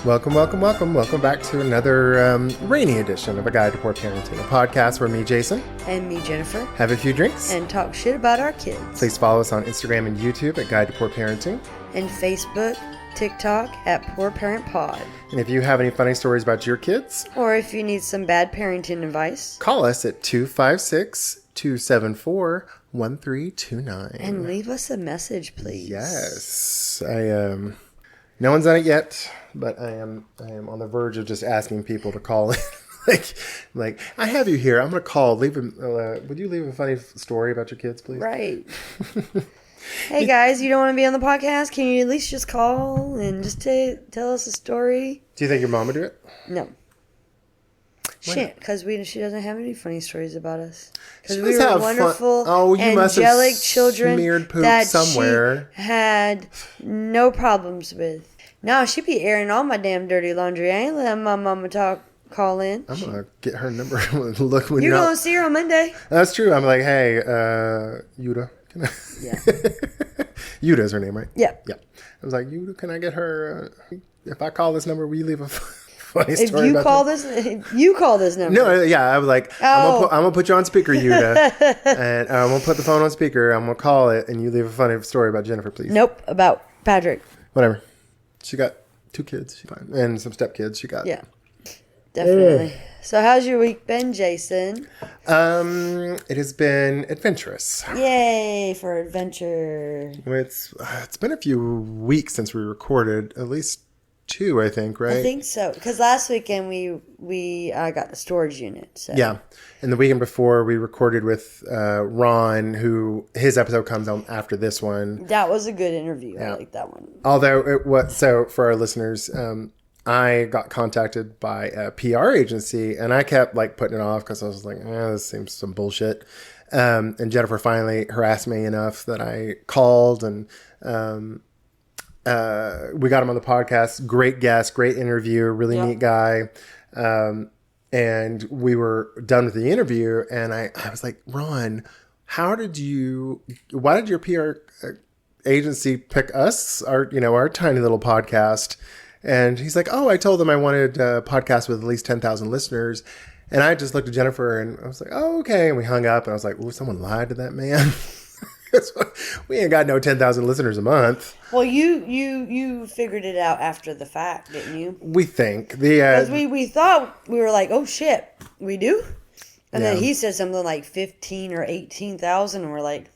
Welcome back to another rainy edition of A Guide to Poor Parenting, a podcast where me, Jason, and me, Jennifer, have a few drinks and talk shit about our kids. Please follow us on Instagram and YouTube at Guide to Poor Parenting, and Facebook, TikTok at Poor Parent Pod. And if you have any funny stories about your kids, or if you need some bad parenting advice, call us at 256-274-1329 and leave us a message, please. Yes, no one's done it yet, but I am on the verge of just asking people to call in. like I have you here. I'm gonna call. Would you leave a funny story about your kids, please? Right. Hey guys, you don't want to be on the podcast? Can you at least just call and just tell us a story? Do you think your mom would do it? No. Shit, because she doesn't have any funny stories about us. Because we were wonderful, angelic children that somewhere. She had no problems with. No, she'd be airing all my damn dirty laundry. I ain't letting my mama call in. I'm going to get her number. Look when you're going to see her on Monday. That's true. I'm like, hey, Yuda. Can I? Yeah. Yuda is her name, right? Yeah. Yeah. I was like, Yuda, can I get her? If I call this number, will you leave a funny story if you call this number. No, yeah, I was like, I'm gonna put you on speaker, Yuda, and I'm gonna put the phone on speaker. I'm gonna call it, and you leave a funny story about Jennifer, please. Nope, about Patrick. Whatever. She got 2 kids, she's fine, and some stepkids. She got. Yeah, definitely. So, how's your week been, Jason? It has been adventurous. Yay for adventure! It's been a few weeks since we recorded, at least 2, I think, right? I think so. Because last weekend we got the storage unit. So. Yeah. And the weekend before we recorded with Ron, who his episode comes out after this one. That was a good interview. Yeah. I like that one. Although so for our listeners, I got contacted by a PR agency and I kept putting it off because I was like, this seems some bullshit. And Jennifer finally harassed me enough that I called and we got him on the podcast. Great guest, great interview, really neat guy. And we were done with the interview. And I was like, Ron, why did your PR agency pick us, our tiny little podcast? And he's like, I told them I wanted a podcast with at least 10,000 listeners. And I just looked at Jennifer and I was like, oh, okay. And we hung up and I was like, someone lied to that man. We ain't got no 10,000 listeners a month. Well, you figured it out after the fact, didn't you? We think. Because we thought, we were like, oh shit, we do? And then he said something like 15 or 18,000 and we're like,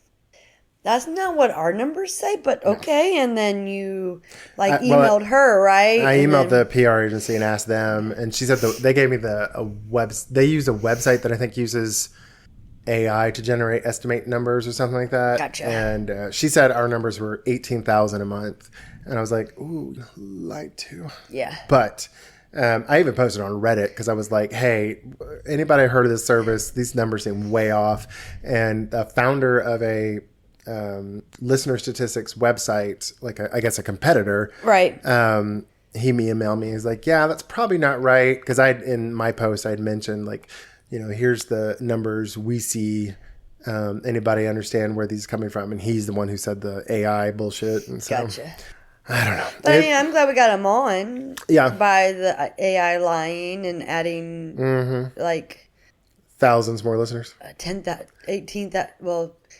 that's not what our numbers say, but okay. And then you emailed her, right? I emailed the PR agency and asked them, and she said they gave me they use a website that I think uses AI to estimate numbers or something like that. Gotcha. And she said our numbers were 18,000 a month. And I was like, ooh, lied to. Yeah. But I even posted on Reddit because I was like, hey, anybody heard of this service? These numbers seem way off. And the founder of a listener statistics website, I guess a competitor. Right. He emailed me. He's like, yeah, that's probably not right. Because in my post, I'd mentioned here's the numbers we see. Anybody understand where these are coming from? And he's the one who said the AI bullshit. And so, gotcha. I don't know. But I'm glad we got him on. Yeah. By the AI lying and adding thousands more listeners.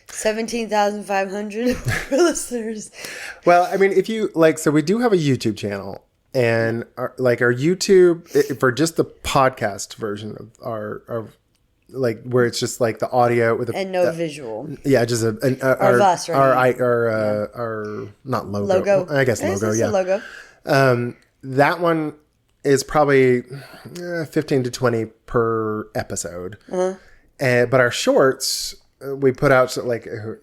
17,500 listeners. Well, I mean, if you so we do have a YouTube channel. And our YouTube, for just the podcast version of our where it's just the audio with and no visual. Yeah, just of us, right? Our not logo. I guess logo. Yeah, logo. That one is probably 15 to 20 per episode. Uh-huh. But our shorts, we put out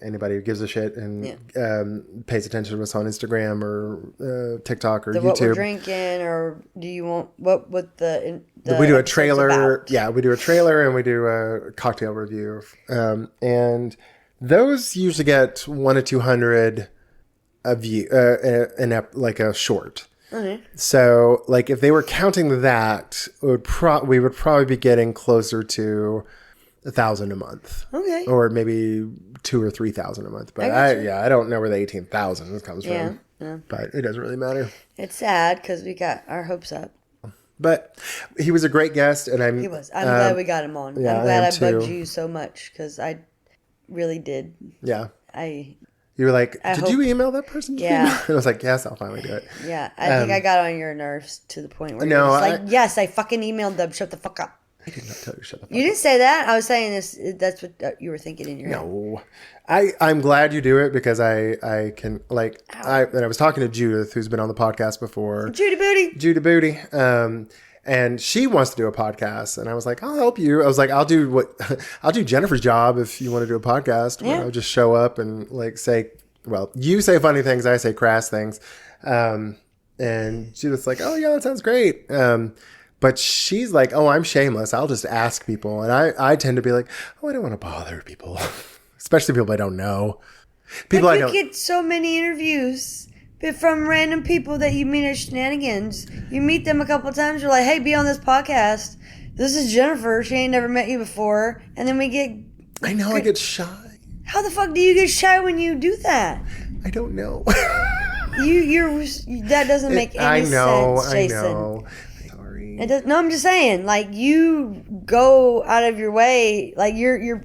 anybody who gives a shit and pays attention to us on Instagram or TikTok or YouTube. What we're drinking, or do you want what the we do a trailer. About? Yeah, we do a trailer and we do a cocktail review, and those usually get 100 to 200 a view, a short. Okay. So, like, if they were counting that, we would probably be getting closer to 1,000 a month. Okay. Or maybe 2,000 or 3,000 a month. But I don't know where the 18,000 comes from. Yeah. But it doesn't really matter. It's sad because we got our hopes up. But he was a great guest, and he was. I'm glad we got him on. Yeah, I'm glad I I bugged too. you so much because I really did. Yeah. You were like, did you email that person? Yeah. And I was like, yes, I'll finally do it. Yeah, I think I got on your nerves to the point where no, you're just like, yes, I fucking emailed them. Shut the fuck up. I did not tell you shut the fuck up. You didn't say that. I was saying this. That's what you were thinking in your head. No. I'm glad you do it because I can, like, and I was talking to Judith, who's been on the podcast before. Judy Booty. And she wants to do a podcast, and I was like, I'll help you. I was like, I'll do Jennifer's job if you want to do a podcast. Yeah. I'll just show up and like say, well, you say funny things, I say crass things. And Judith's like, oh yeah, that sounds great. But she's like, oh, I'm shameless. I'll just ask people. And I tend to be like, oh, I don't want to bother people, especially people I don't know. You get so many interviews from random people that you meet at Shenanigans. You meet them a couple of times. You're like, hey, be on this podcast. This is Jennifer. She ain't never met you before. And then we get... I know, I get shy. How the fuck do you get shy when you do that? I don't know. That doesn't make any sense, Jason. I know. Sorry. No, I'm just saying, like, you go out of your way, like, you're,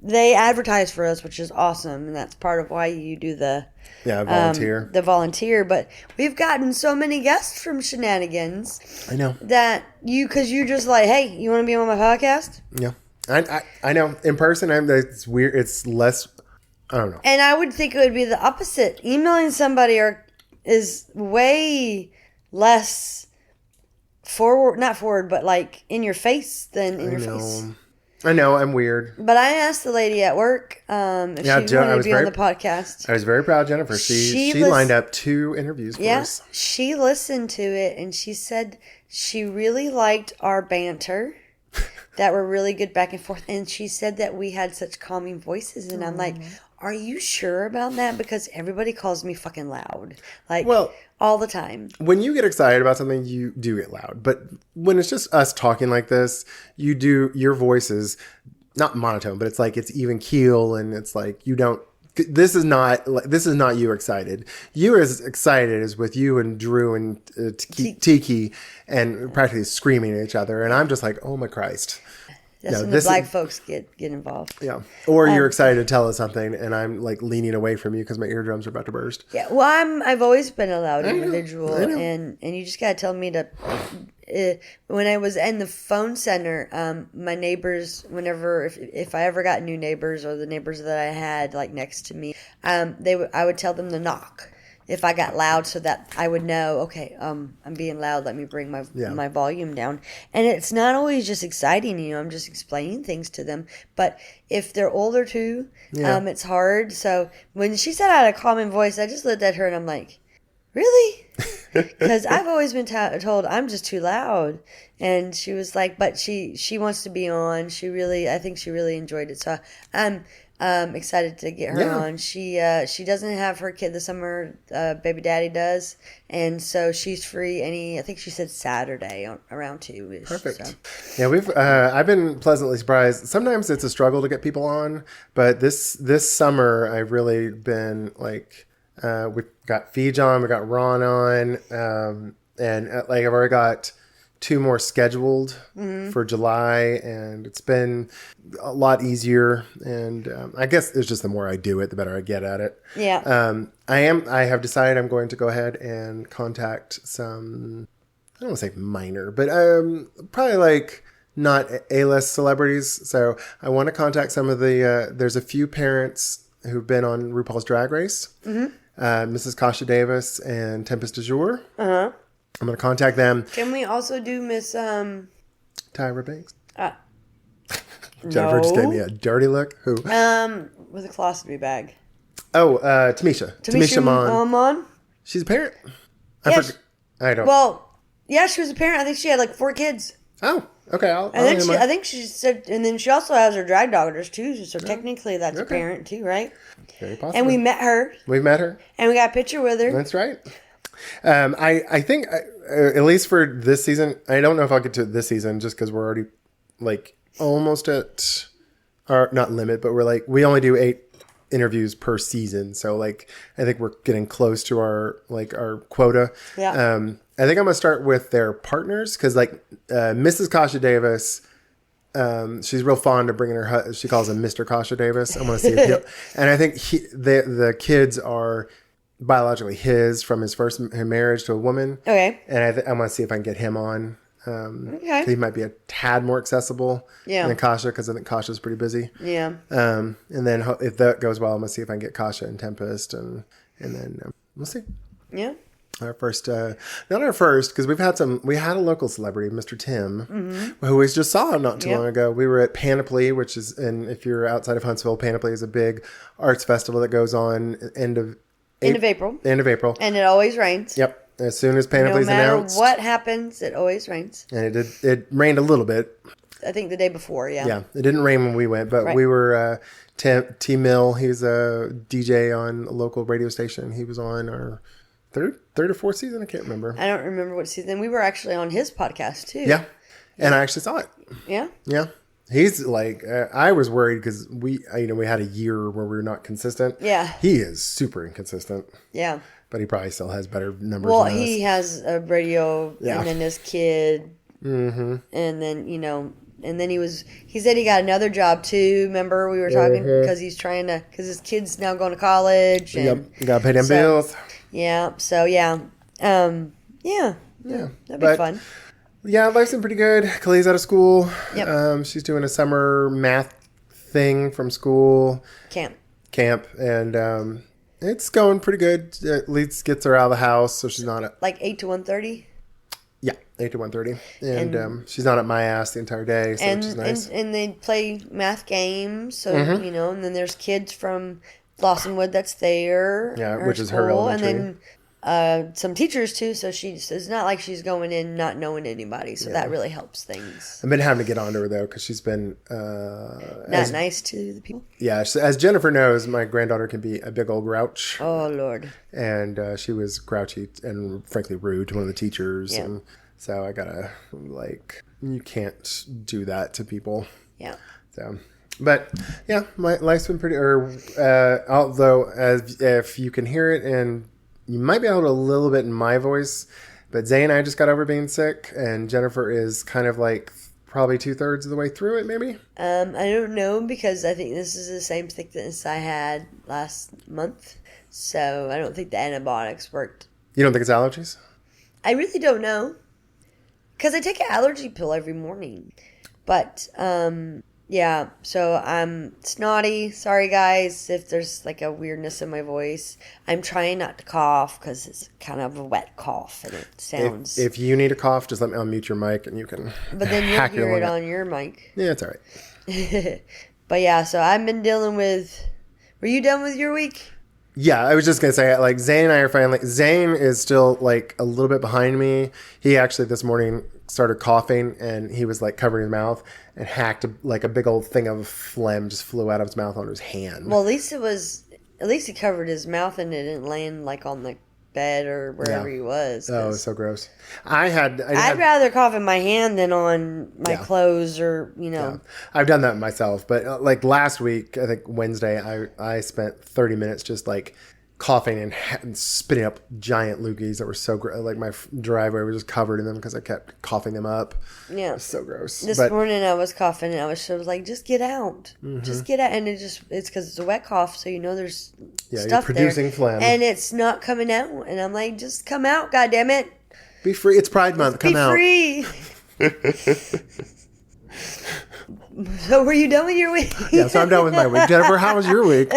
they advertise for us, which is awesome, and that's part of why you do the volunteer, but we've gotten so many guests from Shenanigans. I know. Because you're just like, hey, you want to be on my podcast? Yeah. I know. In person, it's weird. It's less, I don't know. And I would think it would be the opposite. Emailing somebody is way less not forward, but like in your face than in your face. I know, I'm weird. But I asked the lady at work if she wanted to be on the podcast. I was very proud of Jennifer. She lined up 2 interviews for us. Yeah, she listened to it, and she said she really liked our banter, that were really good back and forth. And she said that we had such calming voices. And I'm like, are you sure about that? Because everybody calls me fucking loud. Like, all the time. When you get excited about something, you do get loud. But when it's just us talking like this, your voice is not monotone, but it's like it's even keel, and it's like you don't. This is not you excited. You as excited as with you and Drew and Tiki and practically screaming at each other. And I'm just like, oh my Christ. That's when the black folks get involved. Yeah. Or you're excited to tell us something, and I'm like leaning away from you because my eardrums are about to burst. Yeah. Well, I've always been a loud individual, I know. And you just gotta tell me to. When I was in the phone center, my neighbors, whenever if I ever got new neighbors or the neighbors that I had like next to me, I would tell them to knock if I got loud, so that I would know, okay, I'm being loud, let me bring my volume down. And it's not always just exciting, I'm just explaining things to them. But if they're older too, it's hard. So when she said I had a calming voice, I just looked at her and I'm like, really? Because I've always been told I'm just too loud. And she was like, but she wants to be on. I think she really enjoyed it. So I'm excited to get her on. She doesn't have her kid this summer. Baby daddy does, and so she's free. I think she said Saturday around 2-ish. Perfect. So. Yeah, I've been pleasantly surprised. Sometimes it's a struggle to get people on, but this summer I've really been like, we've got Feej on, we got Ron on, and like I've already got 2 more scheduled for July, and it's been a lot easier. And I guess it's just the more I do it, the better I get at it. Yeah. I have decided I'm going to go ahead and contact some, I don't want to say minor, but probably like not A-list celebrities. So I want to contact some of there's a few parents who've been on RuPaul's Drag Race, Mrs. Kasha Davis and Tempest du Jour. Uh-huh. I'm going to contact them. Can we also do Miss... Tyra Banks? No. Jennifer just gave me a dirty look. Who? With a colostomy bag. Oh, Tamisha. Tamisha Mon. She's a parent? I don't... Well, yeah, she was a parent. I think she had like 4 kids. Oh, okay. I think she said... And then she also has her drag daughters too. So technically that's a parent too, right? Very possible. And we met her. We've met her. And we got a picture with her. That's right. I think at least for this season, I don't know if I'll get to this season just because we're already like almost at our not limit, but we only do 8 interviews per season. So like I think we're getting close to our quota. Yeah. I think I'm gonna start with their partners because like Mrs. Kasha Davis. She's real fond of bringing her. She calls him Mr. Kasha Davis. I want to see if he'll, and I think the kids are biologically his from his first marriage to a woman. Okay. And I want to see if I can get him on. Okay. He might be a tad more accessible than Kasha because I think Kasha's pretty busy. Yeah. And then if that goes well, I'm gonna see if I can get Kasha and Tempest, and then we'll see. Yeah. Our first, not our first, because we had a local celebrity, Mr. Tim, who we just saw not too long ago. We were at Panoply, which is, and if you're outside of Huntsville, Panoply is a big arts festival that goes on end of April. And it always rains. Yep. As soon as Panoply's announced. No matter what happens, it always rains. And it rained a little bit. I think the day before, yeah. Yeah. It didn't rain when we went, but we were, T Mill, he's a DJ on a local radio station. He was on our third or fourth season. I can't remember. I don't remember what season. We were actually on his podcast too. Yeah. And I actually saw it. Yeah. Yeah. He's like, I was worried because we had a year where we were not consistent. Yeah. He is super inconsistent. Yeah. But he probably still has better numbers Well, than us. he has a radio and then his kid. Mm-hmm. And then, and then he said he got another job too. Remember we were talking because because his kid's now going to college. And yep. You got to pay them bills. Yeah. So, yeah. Yeah. That'd be fun. Yeah, life's been pretty good. Kalee's out of school. Yep. She's doing a summer math thing from school. Camp. And it's going pretty good. At least gets her out of the house, so she's not at... Like 8 to 1:30? Yeah, 8 to 1:30. And she's not at my ass the entire day, so which is nice. And they play math games, so, and then there's kids from Blossomwood that's there. Yeah, which is her elementary. And then some teachers too, so it's not like she's going in not knowing anybody, so that really helps things. I've been having to get onto her though because she's been not nice to the people. Yeah, as Jennifer knows, my granddaughter can be a big old grouch. Oh Lord! And she was grouchy and frankly rude to one of the teachers, and so I gotta you can't do that to people. Yeah. So. But yeah, my life's been pretty. Although if you can hear it and you might be able to a little bit in my voice, but Zay and I just got over being sick, and Jennifer is kind of like probably 2/3 of the way through it, maybe. I don't know because I think this is the same sickness I had last month, so I don't think the antibiotics worked. You don't think it's allergies? I really don't know because I take an allergy pill every morning, but yeah, so I'm snotty. Sorry, guys, if there's like a weirdness in my voice. I'm trying not to cough because it's kind of a wet cough and it sounds... If you need a cough, just let me unmute your mic and you can But then you'll hear it on your mic. Yeah, it's all right. But yeah, so I've been dealing with... Were you done with your week? Yeah, I was just going to say, like, Zane and I are finally... Zane is still, like, a little bit behind me. He actually this morning started coughing, and he was, like, covering his mouth and hacked, a big old thing of phlegm just flew out of his mouth onto his hand. Well, at least he covered his mouth and it didn't land, like, on the bed or wherever he was. Oh, it was so gross. I'd rather cough in my hand than on my clothes or, Yeah. I've done that myself. But like last week, I think Wednesday, I spent 30 minutes just like coughing and spitting up giant loogies that were so gross. Like my driveway was just covered in them because I kept coughing them up. Yeah. It was so gross. This morning I was coughing and I was like, just get out. Mm-hmm. Just get out. And it's because it's a wet cough. So, there's stuff you're producing phlegm. And it's not coming out. And I'm like, just come out, goddammit. Be free. It's Pride Month. Come out. Be free. So were you done with your week? Yeah, so I'm done with my week. Jennifer, how was your week?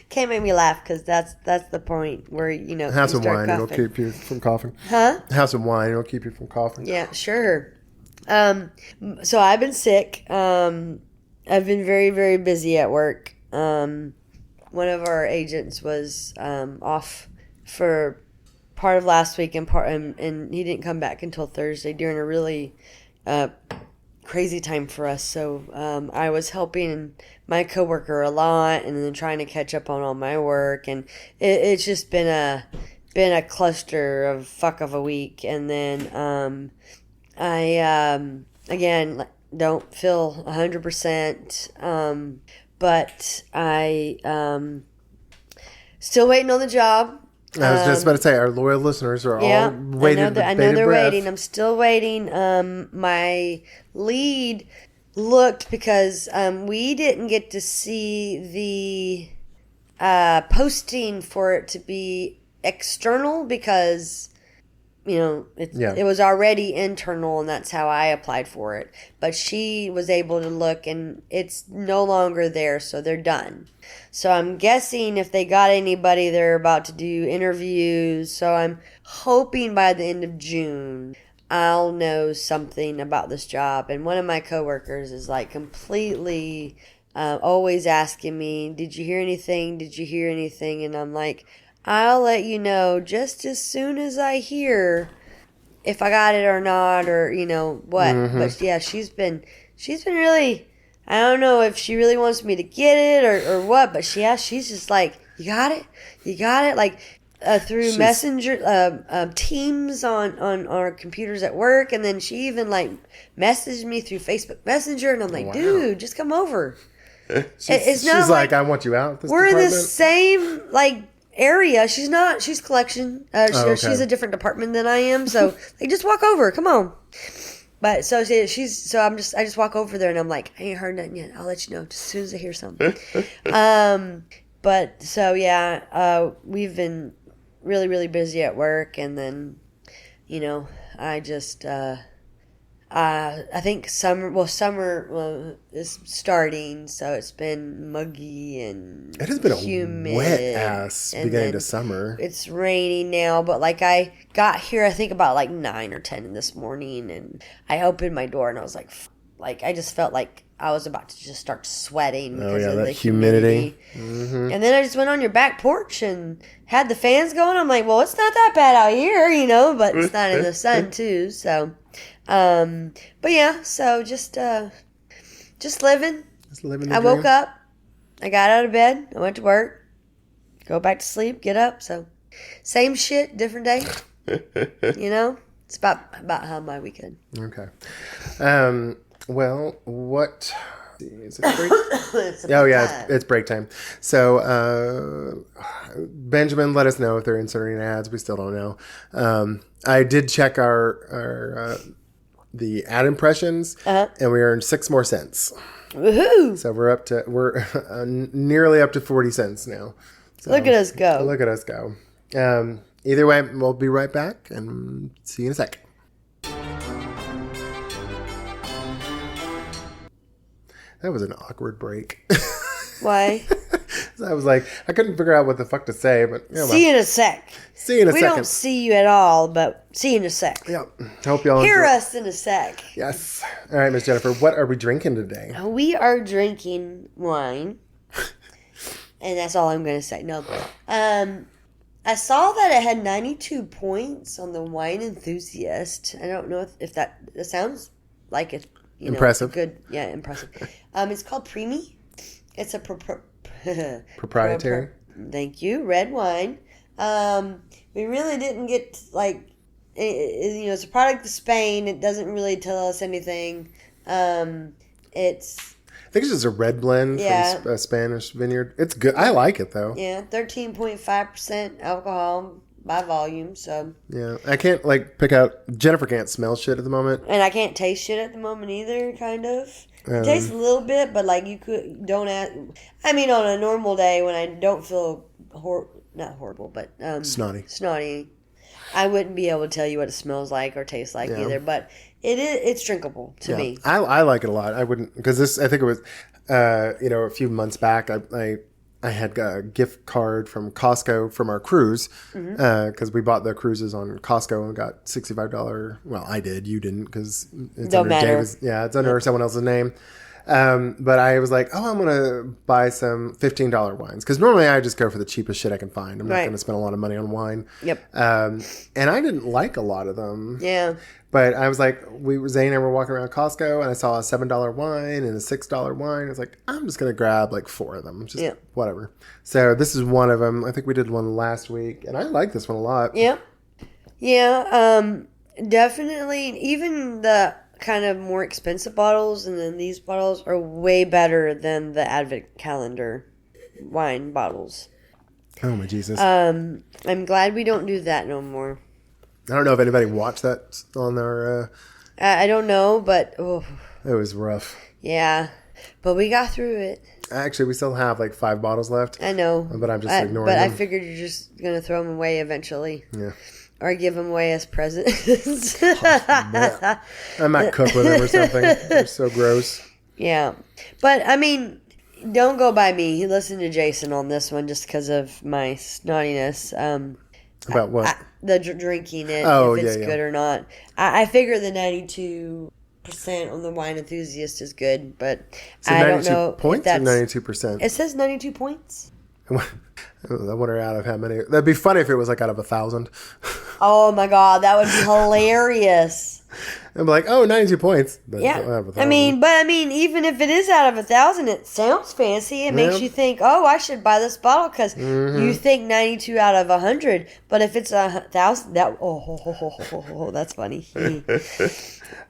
Can't make me laugh because that's the point where have some wine. Coughing. It'll keep you from coughing. Huh? Have some wine. It'll keep you from coughing. Yeah, sure. So I've been sick. I've been very, very busy at work. One of our agents was off for part of last week and he didn't come back until Thursday during a really crazy time for us. So I was helping my coworker a lot, and then trying to catch up on all my work, and it's just been a cluster of fuck of a week. And then I again don't feel 100%, but I still waiting on the job. I was just about to say, our loyal listeners are all waiting. I know they're waiting. I'm still waiting. My lead looked, because we didn't get to see the posting for it to be external, because it was already internal, and that's how I applied for it. But she was able to look, and it's no longer there, so they're done. So I'm guessing if they got anybody, they're about to do interviews. So I'm hoping by the end of June, I'll know something about this job. And one of my coworkers is like completely always asking me, did you hear anything? Did you hear anything? And I'm like, I'll let you know just as soon as I hear if I got it or not, or what. Mm-hmm. But yeah, she's been really, I don't know if she really wants me to get it or what, but she's just like, you got it, like through Messenger, Teams on our computers at work, and then she even like messaged me through Facebook Messenger, and I'm like, dude, just come over. She's like, I want you out. We're in the same like area. She's collection. She's a different department than I am, so like, just walk over. Come on. But so I just walk over there, and I'm like, I ain't heard nothing yet. I'll let you know just as soon as I hear something. But so yeah, we've been really, really busy at work, and then I just I think summer is starting, so it's been muggy and it has been humid, a wet ass beginning of summer. It's raining now, but like I got here, I think about like 9 or 10 this morning, and I opened my door and I was like I just felt like I was about to just start sweating because of the humidity. Mm-hmm. And then I just went on your back porch and had the fans going. I'm like, well, it's not that bad out here, but it's not in the sun too, so. But yeah, so just living. Just living the I woke up, I got out of bed, I went to work, go back to sleep, get up. So same shit, different day. It's about how my weekend. Okay. Well, what is it? Break? It's break time. So, Benjamin, let us know if they're inserting ads. We still don't know. I did check our the ad impressions, and we earned 6 more cents. Woohoo! So we're nearly up to 40 cents now. So, look at us go! Look at us go. Either way, we'll be right back and see you in a sec. That was an awkward break. Why? I was like, I couldn't figure out what the fuck to say, but see you in a sec. See you in a second. We don't see you at all, but see you in a sec. Yeah. Hope y'all hear us in a sec. Yes. All right, Miss Jennifer, what are we drinking today? We are drinking wine, and that's all I'm going to say. No, I saw that it had 92 points on the Wine Enthusiast. I don't know if that sounds like it's impressive. Good, yeah, impressive. It's called Primi. It's a proprietary. Thank you, red wine. We really didn't get it's a product of Spain. It doesn't really tell us anything. It's. I think it's just a red blend from a Spanish vineyard. It's good. I like it though. Yeah, 13.5% alcohol by volume. So yeah, I can't pick out. Jennifer can't smell shit at the moment, and I can't taste shit at the moment either. Kind of. It tastes a little bit, but don't add. I mean, on a normal day when I don't feel not horrible, but snotty, I wouldn't be able to tell you what it smells like or tastes like either. But it's drinkable to me. I like it a lot. I wouldn't, because this, I think it was a few months back. I had a gift card from Costco from our cruise because we bought the cruises on Costco and got $65. Well, I did. You didn't because it's don't under matter. David's. Yeah, it's under someone else's name. But I was like, oh, I'm going to buy some $15 wines. Because normally I just go for the cheapest shit I can find. I'm not going to spend a lot of money on wine. Yep. And I didn't like a lot of them. Yeah. But I was like, Zane and I were walking around Costco, and I saw a $7 wine and a $6 wine. I was like, I'm just going to grab like 4 of them. Just whatever. So this is one of them. I think we did one last week, and I like this one a lot. Yep. Yeah. Definitely. Even the kind of more expensive bottles and then these bottles are way better than the Advent calendar wine bottles. Oh, my Jesus. I'm glad we don't do that no more. I don't know if anybody watched that on their... I don't know, but... Oh. It was rough. Yeah. But we got through it. Actually, we still have like 5 bottles left. I know. But I'm just ignoring them. But I figured you're just going to throw them away eventually. Yeah. Or give them away as presents. I might cook with them or something. They're so gross. Yeah. But, I mean, don't go by me. Listen to Jason on this one just because of my snottiness. About what? The drinking it, if it's good or not. I figure the 92% on the Wine Enthusiast is good, but so I don't know. Points or 92%? It says 92 points. I wonder out of how many. That'd be funny if it was like out of 1,000. Oh my God, that would be hilarious. I'm like, oh, 92 points. But yeah. I mean, even if it is out of 1,000, it sounds fancy. It makes you think, oh, I should buy this bottle because you think 92 out of 100. But if it's 1,000, that's funny.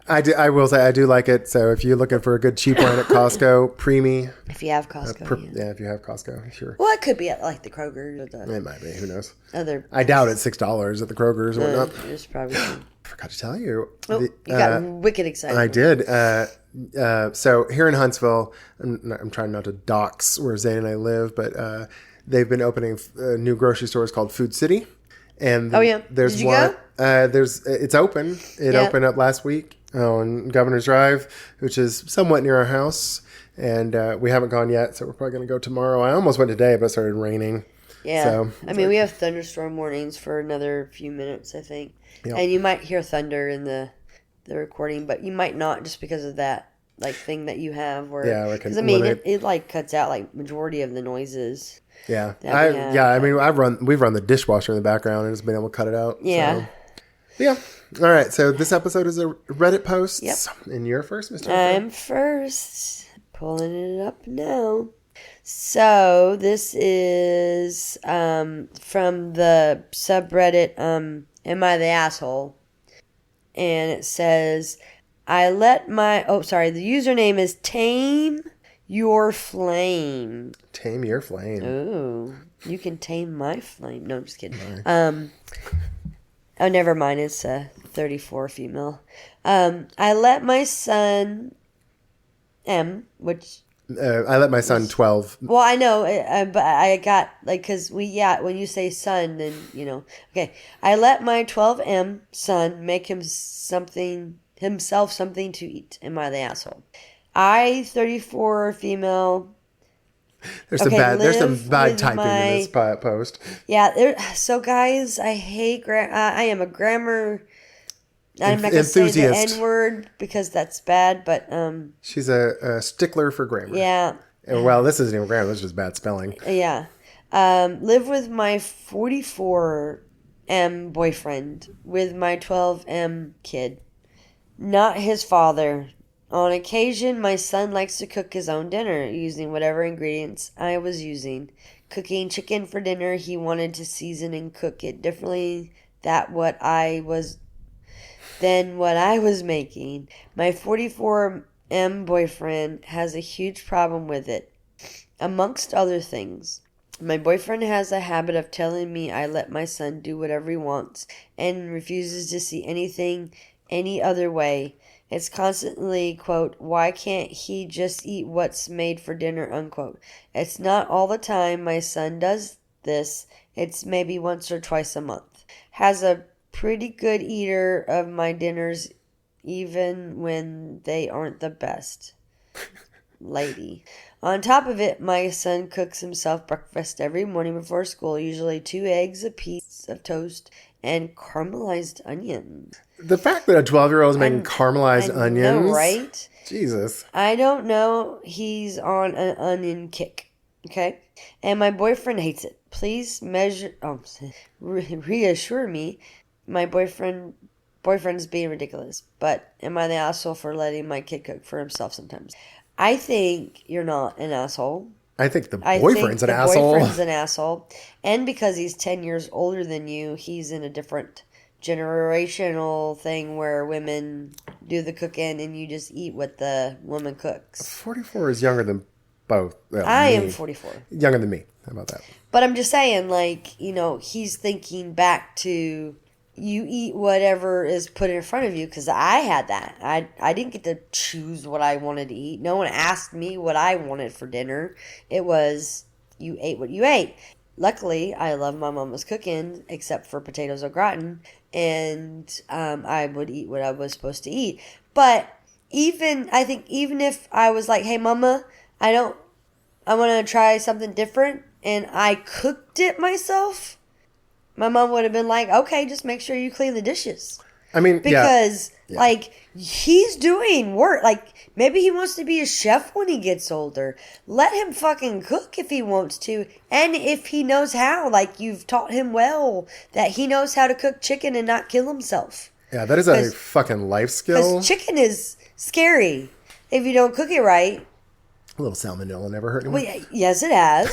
I will say I do like it. So if you're looking for a good cheap wine at Costco, Primi. If you have Costco, if you have Costco, sure. Well, it could be at like the Kroger. It might be. Who knows? I doubt it's $6 at the Kroger's or whatnot. It's probably true. I forgot to tell you. You got wicked excited. I did. So here in Huntsville, I'm trying not to dox where Zane and I live, but they've been opening new grocery stores called Food City. And there's Did you one. go? It's open. It opened up last week on Governor's Drive, which is somewhat near our house. And we haven't gone yet, so we're probably going to go tomorrow. I almost went today, but it started raining. Yeah. So, we have thunderstorm warnings for another few minutes, I think. Yep. And you might hear thunder in the recording, but you might not just because of that thing that you have. Where, because it cuts out majority of the noises. Yeah. We've run the dishwasher in the background and just been able to cut it out. Yeah. So. Yeah. All right. So this episode is a Reddit post. Yep. And you're first, Mr. I'm first. Pulling it up now. So this is from the subreddit Am I the Asshole? And it says, the username is Tame Your Flame. Tame Your Flame. Ooh, you can tame my flame. No, I'm just kidding. Right. Oh, never mind. It's a 34 female. I let my son I let my son 12. Well, I know, but I got, because when you say son, then, Okay. I let my 12M son make himself something to eat. Am I the asshole? I, 34 female. There's some bad typing in this post. Yeah. So, guys, I hate I am a grammar... I'm not going to say the N-word because that's bad, but... She's a stickler for grammar. Yeah. Well, this isn't even grammar. This is just bad spelling. Yeah. Live with my 44M boyfriend with my 12M kid. Not his father. On occasion, my son likes to cook his own dinner using whatever ingredients I was using. Cooking chicken for dinner, he wanted to season and cook it differently than what I was making. My 44M boyfriend has a huge problem with it, amongst other things. My boyfriend has a habit of telling me I let my son do whatever he wants and refuses to see anything any other way. It's constantly, quote, why can't he just eat what's made for dinner, unquote. It's not all the time my son does this. It's maybe once or twice a month. Has a pretty good eater of my dinners, even when they aren't the best. Lady. On top of it, my son cooks himself breakfast every morning before school, usually 2 eggs, a piece of toast, and caramelized onions. The fact that a 12-year-old is making caramelized onions. Know, right? Jesus. I don't know. He's on an onion kick. Okay? And my boyfriend hates it. Please reassure me. My boyfriend's being ridiculous. But am I the asshole for letting my kid cook for himself sometimes? I think you're not an asshole. I think the boyfriend's an asshole. Boyfriend's an asshole. And because he's 10 years older than you, he's in a different generational thing where women do the cooking and you just eat what the woman cooks. 44 is younger than both. I am 44. Younger than me. How about that? But I'm just saying, like, you know, he's thinking back to you eat whatever is put in front of you, because I had that. I didn't get to choose what I wanted to eat. No one asked me what I wanted for dinner. It was, you ate what you ate. Luckily, I love my mama's cooking, except for potatoes au gratin, and I would eat what I was supposed to eat. But I think even if I was like, hey, mama, I want to try something different, and I cooked it myself, my mom would have been like, okay, just make sure you clean the dishes. I mean, because like, he's doing work. Like, maybe he wants to be a chef when he gets older. Let him fucking cook if he wants to. And if he knows how, like, you've taught him well that he knows how to cook chicken and not kill himself. Yeah, that is a fucking life skill. Because chicken is scary if you don't cook it right. A little salmonella never hurt anyone. Well, yes, it has.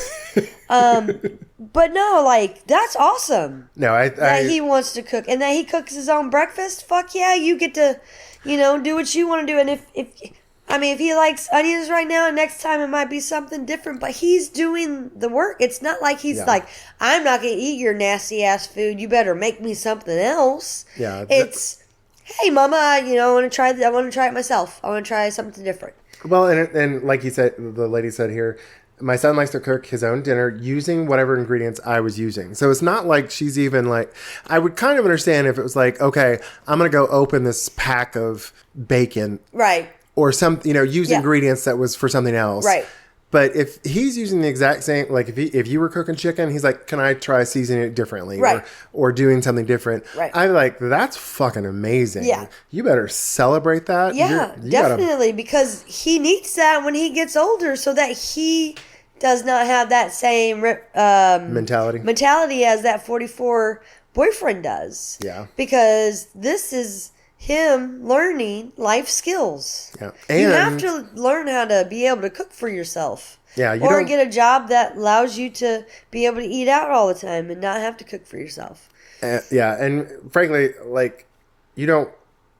But no, like, that's awesome. No, that he wants to cook and that he cooks his own breakfast. Fuck yeah, you get to, you know, do what you want to do. And if he likes onions right now, next time it might be something different. But he's doing the work. It's not like he's like, I'm not gonna eat your nasty ass food. You better make me something else. Yeah, it's, hey, mama, you know, I want to try it myself. I want to try something different. Well, and like you said, the lady said here, my son likes to cook his own dinner using whatever ingredients I was using. So it's not like she's even like, I would kind of understand if it was like, okay, I'm going to go open this pack of bacon. Right. Or some, you know, use ingredients that was for something else. Right. But if he's using the exact same, like if you were cooking chicken, he's like, can I try seasoning it differently? Right. Or doing something different. Right. I'm like, that's fucking amazing. Yeah. You better celebrate that. Yeah, definitely. Because he needs that when he gets older so that he does not have that same mentality as that 44 boyfriend does. Yeah. Because this is him learning life skills. Yeah. And you have to learn how to be able to cook for yourself. Yeah. Or get a job that allows you to be able to eat out all the time and not have to cook for yourself. Yeah. And frankly, like, you don't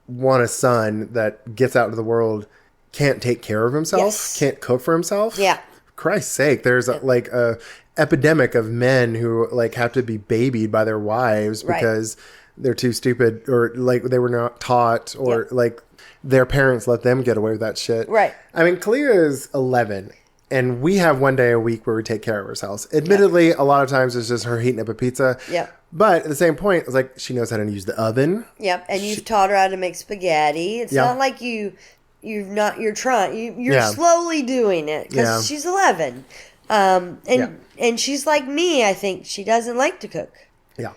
want a son that gets out into the world, can't take care of himself, can't cook for himself. Yeah. For Christ's sake, there's a epidemic of men who like have to be babied by their wives because they're too stupid, or like they were not taught, or like their parents let them get away with that shit. Right. I mean, Kalia is 11, and we have one day a week where we take care of ourselves. Admittedly, a lot of times it's just her heating up a pizza. Yeah. But at the same point, it's like she knows how to use the oven. Yep. And you've taught her how to make spaghetti. It's not like you're slowly doing it because she's 11. And she's like me, I think. She doesn't like to cook. Yeah.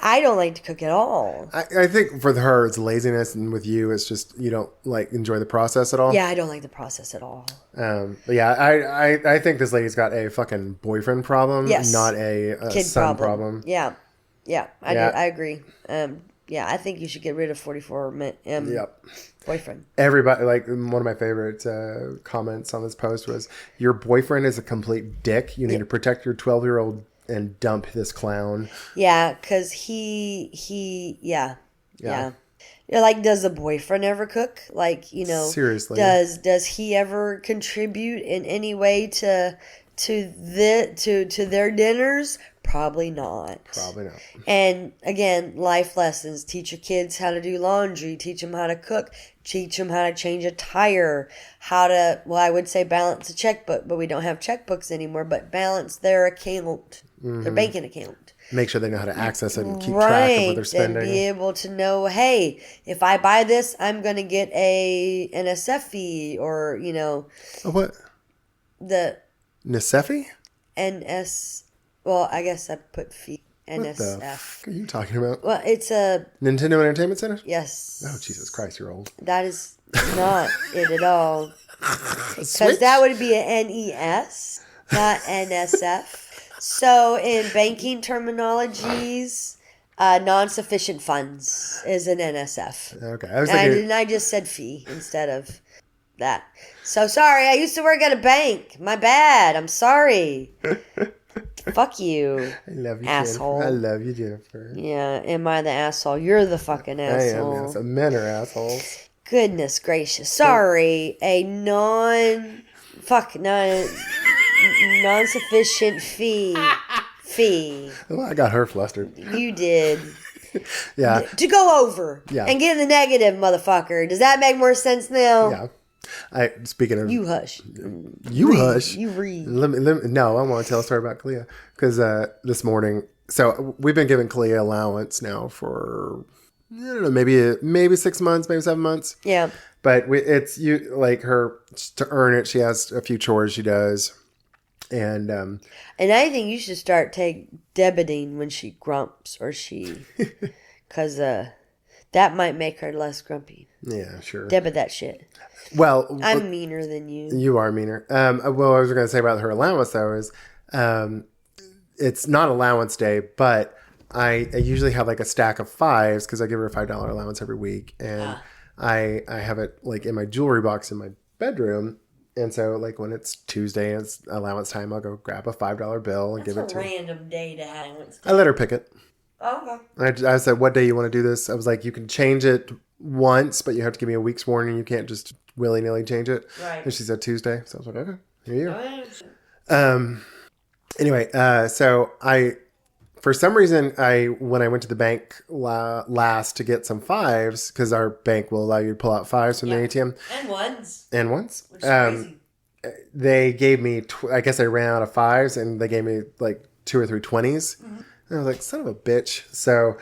I don't like to cook at all. I think for her it's laziness, and with you it's just you don't like enjoy the process at all. Yeah, I don't like the process at all. But yeah, I think this lady's got a fucking boyfriend problem, not a kid son problem. Yeah, I agree. I think you should get rid of 44 boyfriend. Everybody, like, one of my favorite comments on this post was, your boyfriend is a complete dick. You need to protect your 12-year-old and dump this clown. Yeah, because he. You're like, does the boyfriend ever cook? Like, you know, seriously, does he ever contribute in any way to their dinners? Probably not. And again, life lessons. Teach your kids how to do laundry. Teach them how to cook. Teach them how to change a tire. I would say balance a checkbook, but we don't have checkbooks anymore. But balance their account, their banking account. Make sure they know how to access it and keep track of what they're spending. And be able to know, hey, if I buy this, I'm going to get an NSF or, you know. What? The NSF? Well, I guess I put fee. What the NSF. fuck are you talking about? Well, it's a... Nintendo Entertainment Center? Yes. Oh, Jesus Christ, you're old. That is not it at all. Because that would be an NES, not NSF. So in banking terminologies, non-sufficient funds is an NSF. Okay. I just said fee instead of that. So sorry, I used to work at a bank. My bad. I'm sorry. Fuck you. I love you, asshole. Jennifer. I love you, Jennifer. Yeah, am I the asshole? You're the fucking asshole. I am, yes. Men are assholes. Goodness gracious. Sorry. A non-sufficient fee. Oh, I got her flustered. You did. Yeah. To go over. Yeah. And get in the negative, motherfucker. Does that make more sense now? Yeah. Speaking of... You hush. You hush? You read. No, I want to tell a story about Clea. Because this morning... So, we've been giving Clea allowance now for... I don't know, maybe 6 months, maybe 7 months. Yeah. But it's her... To earn it, she has a few chores she does. And I think you should start debiting when she grumps or she... Because that might make her less grumpy. Yeah, sure. Debit that shit. Well, I'm meaner than you. You are meaner. Well, what I was going to say about her allowance, though, is it's not allowance day, but I usually have like a stack of fives because I give her a $5 allowance every week. And I have it like in my jewelry box in my bedroom. And so like when it's Tuesday and it's allowance time, I'll go grab a $5 bill and give it to her. That's a random day to have allowance. I let her pick it. Oh, okay. I said, what day you want to do this? I was like, you can change it once, but you have to give me a week's warning. You can't just willy-nilly change it. Right. And she said Tuesday. So I was like, okay, here you go. Anyway, so for some reason, when I went to the bank last to get some fives, because our bank will allow you to pull out fives from the ATM. And ones. Which is crazy. They gave me, I guess I ran out of fives, and they gave me like 2 or 3 20s. Mm-hmm. And I was like, son of a bitch. So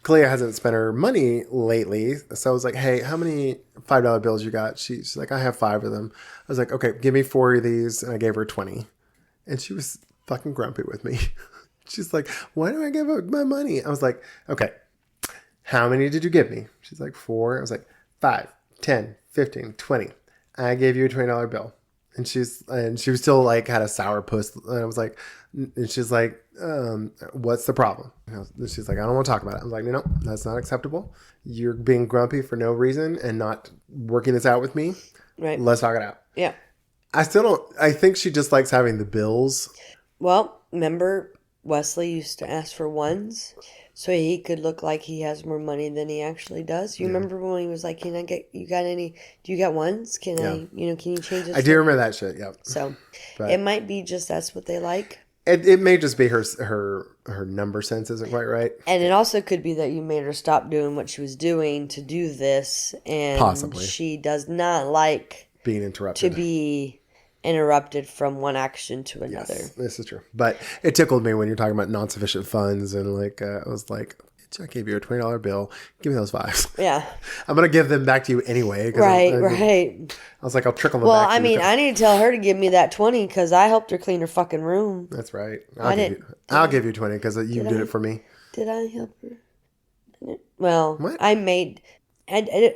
Clea hasn't spent her money lately. So I was like, hey, how many $5 bills you got? She's like, I have 5 of them. I was like, okay, give me 4 of these. And I gave her 20. And she was fucking grumpy with me. She's like, why do I give up my money? I was like, okay, how many did you give me? She's like, 4. I was like, 5, 10, 15, 20. I gave you a $20 bill. And she was still like, had a sour puss. And I was like, and she's like, what's the problem? And she's like, I don't want to talk about it. I was like, no, that's not acceptable. You're being grumpy for no reason and not working this out with me. Right. Let's talk it out. Yeah. I think she just likes having the bills. Well, remember Wesley used to ask for ones so he could look like he has more money than he actually does. You remember when he was like, do you got ones? Can you change this? I do remember that shit. Yep. So it might be just that's what they like. It may just be her number sense isn't quite right. And it also could be that you made her stop doing what she was doing to do this. And possibly. She does not like being interrupted. To be interrupted from one action to another. Yes, this is true. But it tickled me when you're talking about non-sufficient funds and like I was like, I gave you a $20 bill. Give me those 5. Yeah. I'm going to give them back to you anyway. Right. I was like, I'll trickle them back to you. Well, I mean, I need to tell her to give me that 20 because I helped her clean her fucking room. That's right. I'll give you 20 because you did it for me. Did I help her? Well, what? I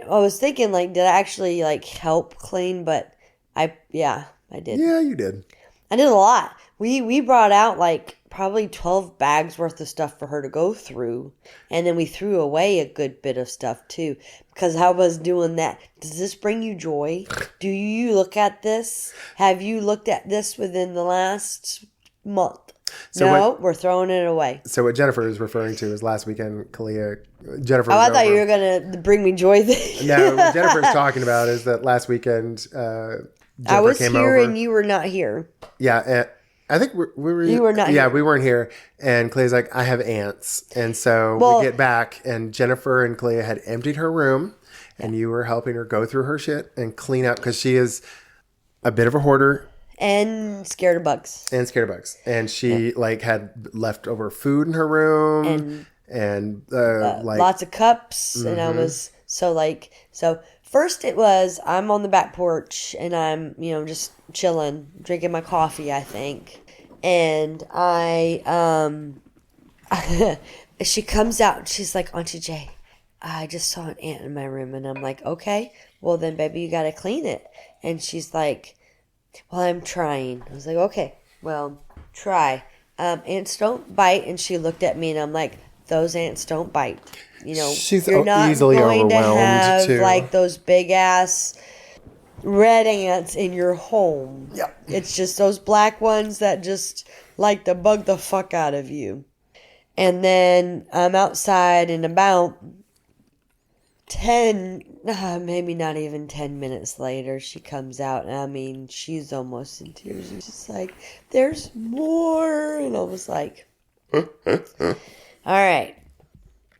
was thinking, like, did I actually, like, help clean? But I did. Yeah, you did. I did a lot. We brought out, like, probably 12 bags worth of stuff for her to go through. And then we threw away a good bit of stuff, too. Because I was doing that. Does this bring you joy? Do you look at this? Have you looked at this within the last month? So we're throwing it away. So what Jennifer is referring to is last weekend, Jennifer. I thought you were going to bring me joy thing. No, what Jennifer's talking about is that last weekend, Jennifer I was came here over. And you were not here. Yeah, I think we were. You were not. Yeah, here. we weren't here. And Clea's like, I have ants, and so we get back, and Jennifer and Clea had emptied her room, and you were helping her go through her shit and clean up because she is a bit of a hoarder and scared of bugs. And she like had leftover food in her room and like lots of cups, and I was so. First it was, I'm on the back porch and I'm, just chilling, drinking my coffee, I think. And I She comes out and she's like, Auntie Jay, I just saw an ant in my room. And I'm like, okay, well then, baby, you got to clean it. And she's like, well, I'm trying. I was like, okay, well, try. Ants don't bite. And she looked at me and I'm like, those ants don't bite. You know, she's you're not easily going to overwhelmed have too. like those big ass red ants in your home. Yeah. It's just those black ones that just like to bug the fuck out of you. And then I'm outside and about 10, maybe not even 10 minutes later, she comes out. And I mean, she's almost in tears. She's just like, there's more. And I was like, all right,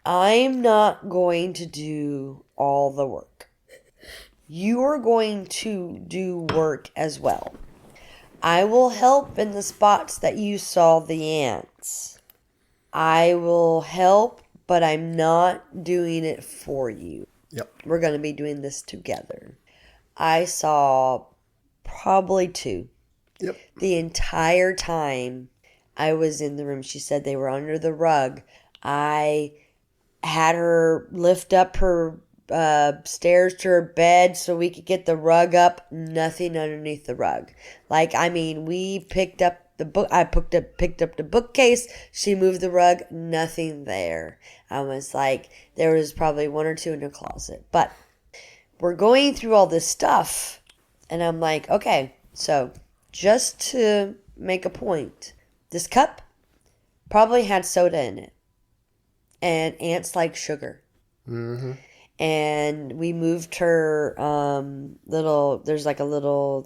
I'm not going to do all the work. You are going to do work as well. I will help in the spots that you saw the ants. I will help, but I'm not doing it for you. Yep. We're going to be doing this together. I saw probably 2. Yep. The entire time I was in the room. She said they were under the rug. I had her lift up her stairs to her bed so we could get the rug up. Nothing underneath the rug. Like, I mean, we picked up the book. I picked up the bookcase. She moved the rug. Nothing there. I was like, there was probably 1 or 2 in the closet. But we're going through all this stuff, and I'm like, okay, so just to make a point, this cup probably had soda in it, and ants like sugar. Mm-hmm. And we moved her there's like a little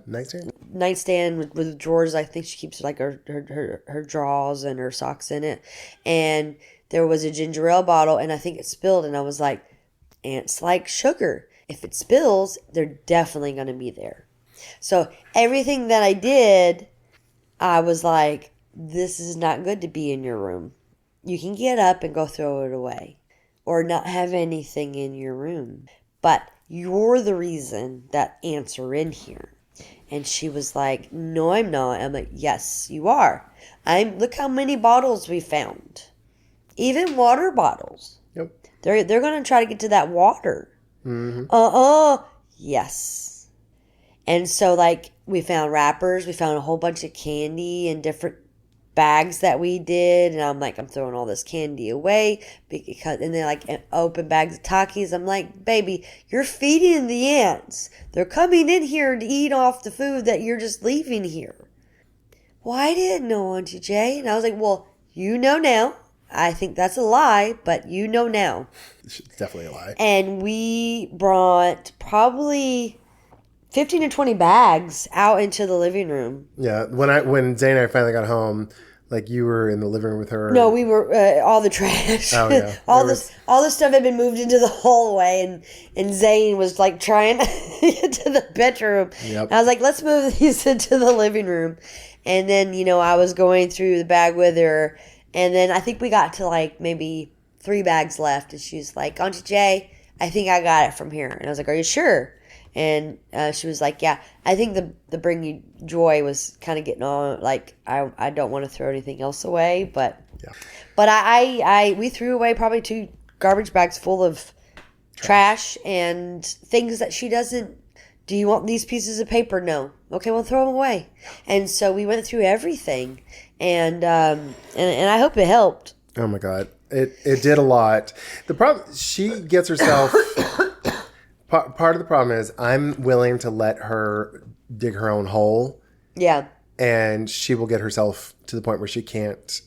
nightstand with drawers. I think she keeps like her drawers and her socks in it. And there was a ginger ale bottle, and I think it spilled. And I was like, ants like sugar. If it spills, they're definitely going to be there. So everything that I did, I was like, this is not good to be in your room. You can get up and go throw it away. Or not have anything in your room. But you're the reason that ants are in here. And she was like, no, I'm not. I'm like, yes, you are. Look how many bottles we found. Even water bottles. Yep. They're going to try to get to that water. Mm-hmm. Yes. And so, like, we found wrappers. We found a whole bunch of candy and different bags that we did, and I'm like, I'm throwing all this candy away because, and they're like open bags of Takis. I'm like, baby, you're feeding the ants. They're coming in here to eat off the food that you're just leaving here. Well, I didn't know, Auntie Jay. And I was like, well, you know now. I think that's a lie, but you know now. It's definitely a lie. And we brought probably 15 to 20 bags out into the living room. Yeah, when Zane and I finally got home, like you were in the living room with her. No, we were all the trash. Oh yeah, all the stuff had been moved into the hallway, and Zane was like trying to get to the bedroom. Yep. I was like, let's move these into the living room, and then I was going through the bag with her, and then I think we got to like maybe 3 bags left, and she's like, Auntie Jay, I think I got it from here, and I was like, are you sure? And she was like, yeah, I think the Bring You Joy was kind of getting on, like, I don't want to throw anything else away, but yeah. But we threw away probably 2 garbage bags full of trash and things that she doesn't, do you want these pieces of paper? No. Okay, well, throw them away. And so we went through everything, and I hope it helped. Oh my God. It did a lot. The problem, she gets herself... Part of the problem is I'm willing to let her dig her own hole. Yeah. And she will get herself to the point where she can't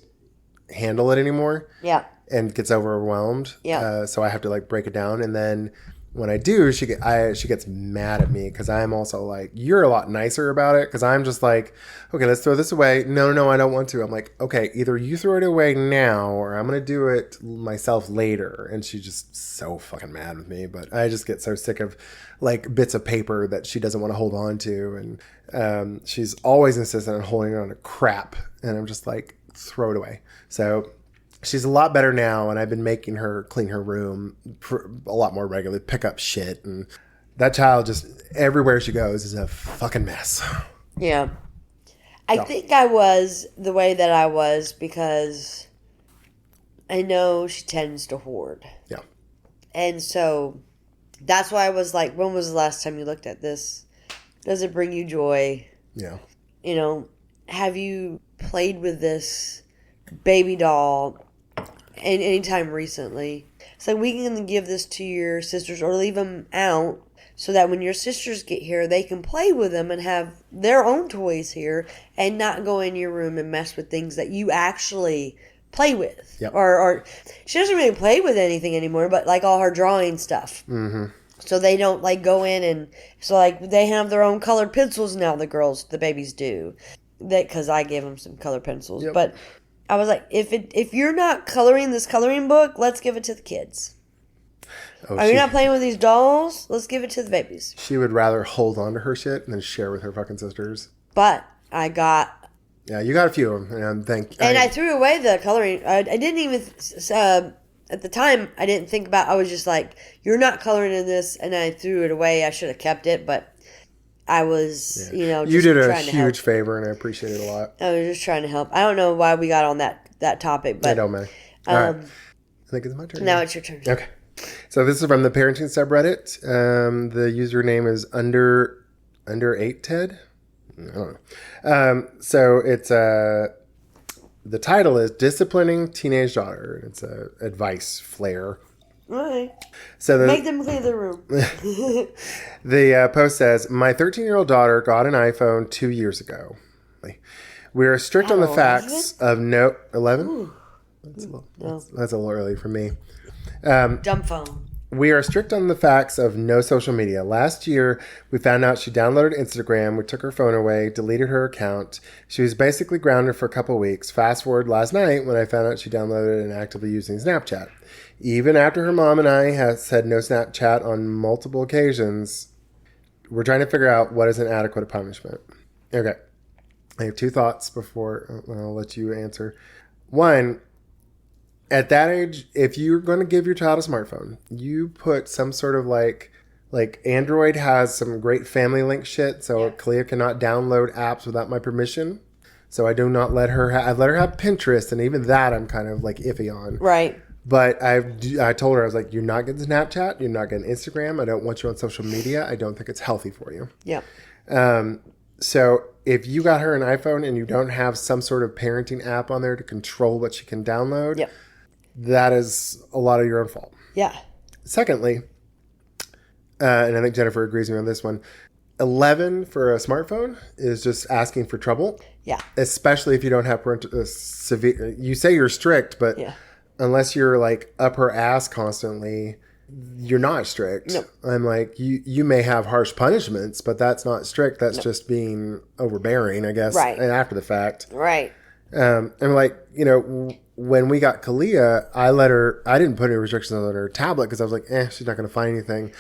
handle it anymore. Yeah. And gets overwhelmed. Yeah. So I have to like break it down. And then when I do, she gets mad at me because I'm also like, you're a lot nicer about it. Because I'm just like, okay, let's throw this away. No, I don't want to. I'm like, okay, either you throw it away now or I'm going to do it myself later. And she's just so fucking mad with me. But I just get so sick of like bits of paper that she doesn't want to hold on to. And she's always insistent on holding on to crap. And I'm just like, throw it away. So... she's a lot better now, and I've been making her clean her room a lot more regularly, pick up shit, and that child just, everywhere she goes is a fucking mess. Yeah. I think I was the way that I was because I know she tends to hoard. Yeah. And so that's why I was like, when was the last time you looked at this? Does it bring you joy? Yeah. You know, have you played with this baby doll anytime recently? It's like, we can give this to your sisters or leave them out so that when your sisters get here, they can play with them and have their own toys here and not go in your room and mess with things that you actually play with. Yep. Or she doesn't really play with anything anymore, but like all her drawing stuff. Mm-hmm. So they don't like go in and so like they have their own colored pencils now. The babies do, because I gave them some colored pencils. Yep. But I was like, if you're not coloring this coloring book, let's give it to the kids. Oh, Are you not playing with these dolls? Let's give it to the babies. She would rather hold on to her shit than share with her fucking sisters. But I got. Yeah, you got a few of them, and I threw away the coloring. I didn't even. At the time, I didn't think about. I was just like, "You're not coloring in this," and I threw it away. I should have kept it, but I was, just you did a trying to huge help. favor, and I appreciate it a lot. I was just trying to help. I don't know why we got on that topic, but I don't mind. All right. I think it's my turn. Now it's your turn. Okay. So this is from the parenting subreddit. The username is under 8 Ted. I don't know. So it's the title is Disciplining Teenage Daughter. It's a advice flare. All right. So make them clean the room. The post says, my 13-year-old daughter got an iPhone 2 years ago. We are strict on the facts of no 11. That's a little early for me. Dumb phone. We are strict on the facts of no social media. Last year, we found out she downloaded Instagram. We took her phone away, deleted her account. She was basically grounded for a couple weeks. Fast forward last night when I found out she downloaded and actively using Snapchat. Even after her mom and I have said no Snapchat on multiple occasions, we're trying to figure out what is an adequate punishment. Okay. I have two thoughts before I'll let you answer. One, at that age, if you're going to give your child a smartphone, you put some sort of like Android has some great family link shit, so Kalia cannot download apps without my permission. So I do not let her I've let her have Pinterest, and even that I'm kind of like iffy on. Right. But I told her, I was like, you're not getting Snapchat, you're not getting Instagram. I don't want you on social media. I don't think it's healthy for you. Yeah. So if you got her an iPhone and you don't have some sort of parenting app on there to control what she can download, that is a lot of your own fault. Yeah. Secondly, and I think Jennifer agrees with me on this one, 11 for a smartphone is just asking for trouble. Yeah. Especially if you don't have severe. You say you're strict, but unless you're like up her ass constantly, you're not strict. No. I'm like, you may have harsh punishments, but that's not strict. That's just being overbearing, I guess. Right. And after the fact. Right. And like, when we got Kalia, I didn't put any restrictions on her tablet because I was like, she's not going to find anything.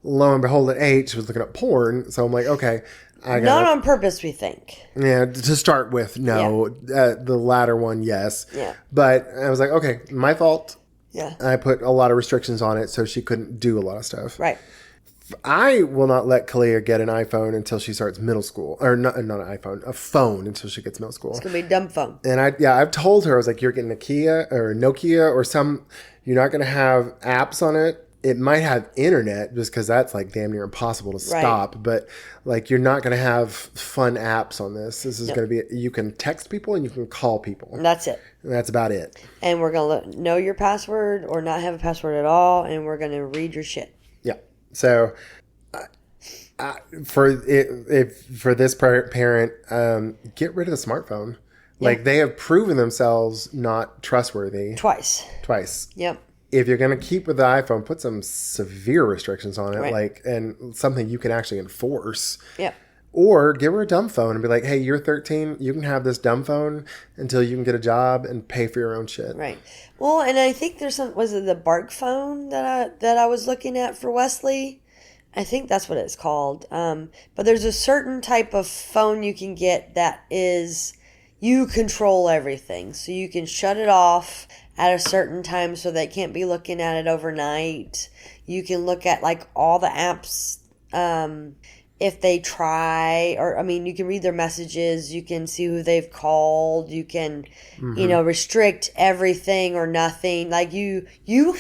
Lo and behold, at 8, she was looking at porn. So I'm like, okay. Not on purpose, we think. Yeah, to start with, no. The latter one, yes. Yeah. But I was like, okay, my fault. Yeah. I put a lot of restrictions on it so she couldn't do a lot of stuff. Right. I will not let Kalia get an iPhone until she starts middle school. Or not an iPhone, a phone until she gets middle school. It's going to be a dumb phone. And I've told her, I was like, you're getting a Kia or a Nokia or you're not going to have apps on it. It might have internet just because that's like damn near impossible to stop. Right. But like, you're not going to have fun apps on this. This is going to be, you can text people and you can call people. And that's it. And that's about it. And we're going to know your password or not have a password at all. And we're going to read your shit. Yeah. So for this parent, get rid of the smartphone. Like they have proven themselves not trustworthy. Twice. Yep. If you're going to keep with the iPhone, put some severe restrictions on it, and something you can actually enforce. Yep. Or give her a dumb phone and be like, hey, you're 13. You can have this dumb phone until you can get a job and pay for your own shit. Right. Well, and I think there's was it the Bark phone that I was looking at for Wesley? I think that's what it's called. But there's a certain type of phone you can get that is, you control everything. So you can shut it off at a certain time so they can't be looking at it overnight. You can look at like all the apps. if they try, or, I mean, you can read their messages, you can see who they've called, you can, restrict everything or nothing. Like, you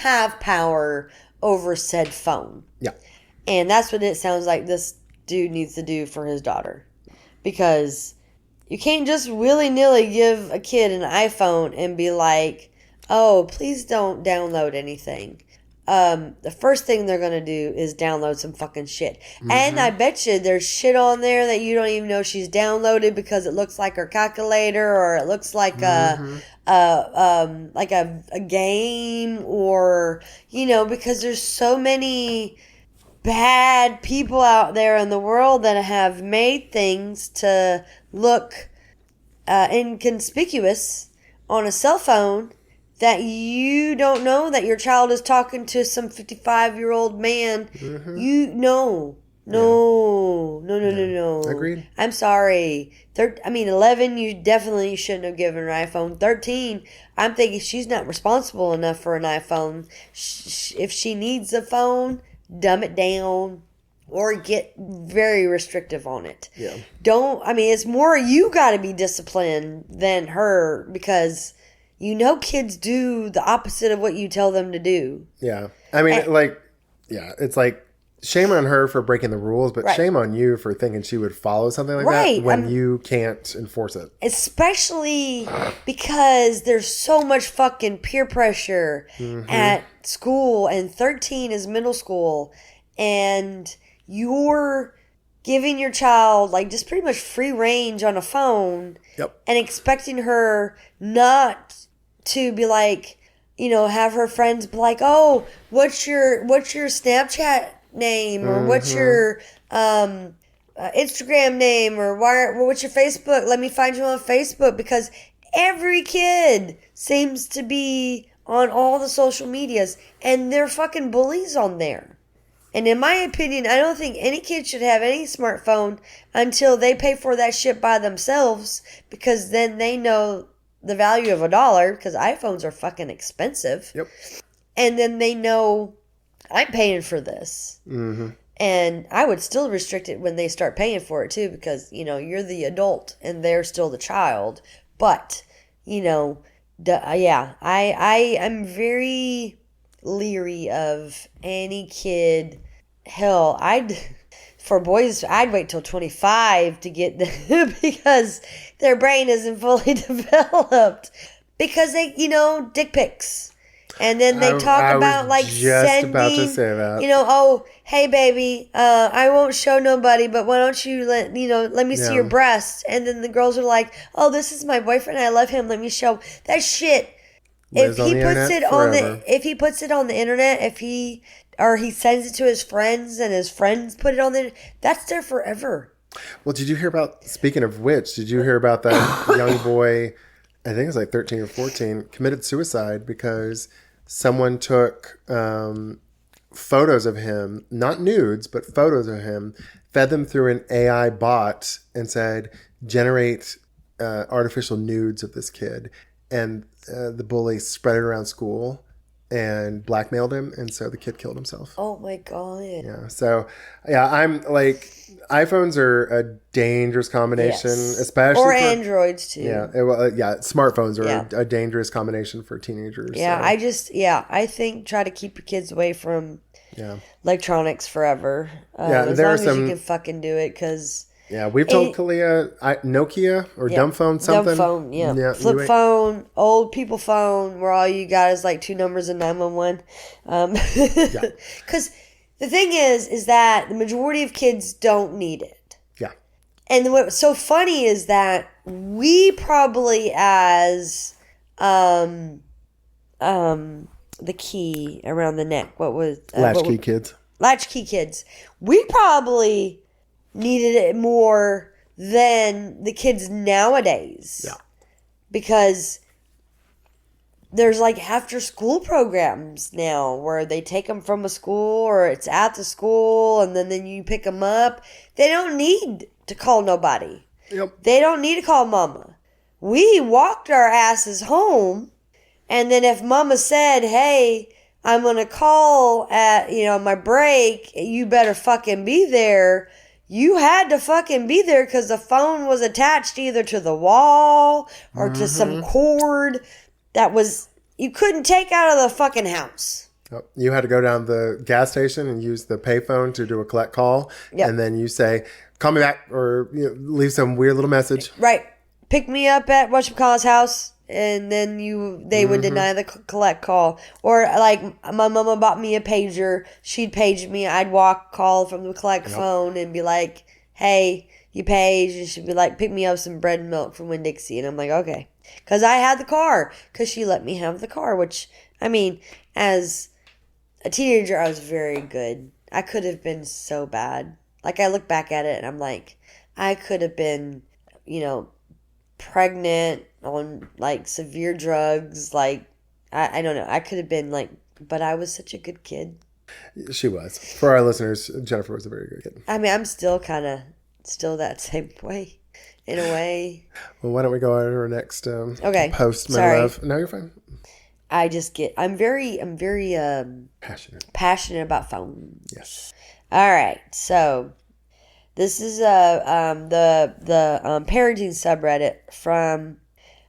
have power over said phone. Yeah. And that's what it sounds like this dude needs to do for his daughter. Because you can't just willy-nilly give a kid an iPhone and be like, oh, please don't download anything. The first thing they're going to do is download some fucking shit. And I bet you there's shit on there that you don't even know she's downloaded because it looks like her calculator, or it looks like a game, or, because there's so many bad people out there in the world that have made things to look inconspicuous on a cell phone, that you don't know that your child is talking to some 55-year-old man. No. Agreed. I'm sorry. 11, you definitely shouldn't have given her an iPhone. 13, I'm thinking she's not responsible enough for an iPhone. If she needs a phone, dumb it down or get very restrictive on it. Yeah. It's more you got to be disciplined than her, because kids do the opposite of what you tell them to do. Yeah. It's like, shame on her for breaking the rules, but shame on you for thinking she would follow something like that when you can't enforce it. Especially because there's so much fucking peer pressure at school, and 13 is middle school, and you're giving your child just pretty much free range on a phone. Yep. And expecting her not to be like, have her friends be like, oh, what's your Snapchat name, or what's your Instagram name, or what's your Facebook? Let me find you on Facebook, because every kid seems to be on all the social medias, and they're fucking bullies on there. And in my opinion, I don't think any kid should have any smartphone until they pay for that shit by themselves, because then they know the value of $1, because iPhones are fucking expensive. Yep. And then they know I'm paying for this. And I would still restrict it when they start paying for it too, because, you're the adult and they're still the child. But, I am very leery of any kid. Hell, for boys, I'd wait till 25 to get them because their brain isn't fully developed. Because they, dick pics. And then they talk about sending, about to say that. Oh, hey baby, I won't show nobody, but why don't you let me see your breasts? And then the girls are like, oh, this is my boyfriend, I love him, let me show. That shit. If he puts it on the internet, or he sends it to his friends and his friends put it on there, that's there forever. Well, speaking of which, did you hear about that young boy, I think it was 13 or 14, committed suicide because someone took photos of him, not nudes, but photos of him, fed them through an AI bot and said, generate artificial nudes of this kid. And the bully spread it around school and blackmailed him, and so the kid killed himself. Oh my God. Yeah. So I'm iPhones are a dangerous combination, especially or Androids too. Yeah. Smartphones are a dangerous combination for teenagers. Yeah. So. I think try to keep your kids away from electronics forever. As long as you can fucking do it, because. Yeah, we've told Kalia Nokia or dumb phone something. Dumb phone, flip phone, old people phone, where all you got is 2 numbers and 911. Because the thing is that the majority of kids don't need it. Yeah. And what's so funny is that we probably, as the key around the neck, what was latchkey kids? Latchkey kids. We probably needed it more than the kids nowadays. Yeah. Because there's after school programs now where they take them from a school, or it's at the school and then you pick them up. They don't need to call nobody. Yep. They don't need to call mama. We walked our asses home, and then if mama said, hey, I'm going to call at, my break, you better fucking be there. you had to fucking be there because the phone was attached either to the wall or to some cord that was, you couldn't take out of the fucking house. You had to go down the gas station and use the payphone to do a collect call. Yep. And then you say, call me back, or leave some weird little message. Right. Pick me up at whatchamacallit's house, and then they would deny the collect call. Or like my mama bought me a pager. She'd page me. I'd call from the collect phone and be like, hey, you page. And she'd be like, pick me up some bread and milk from Winn-Dixie. And I'm like, okay. Because I had the car. Because she let me have the car, which, I mean, as a teenager, I was very good. I could have been so bad. Like, I look back at it and I'm like, I could have been, pregnant on, like, severe drugs. Like, I don't know. I could have been, like, but I was such a good kid. She was. For our listeners, Jennifer was a very good kid. I mean, I'm still that same way, in a way. Well, why don't we go on to our next post, my love. No, you're fine. I'm very passionate about phones. Yes. All right. So this is the parenting subreddit from,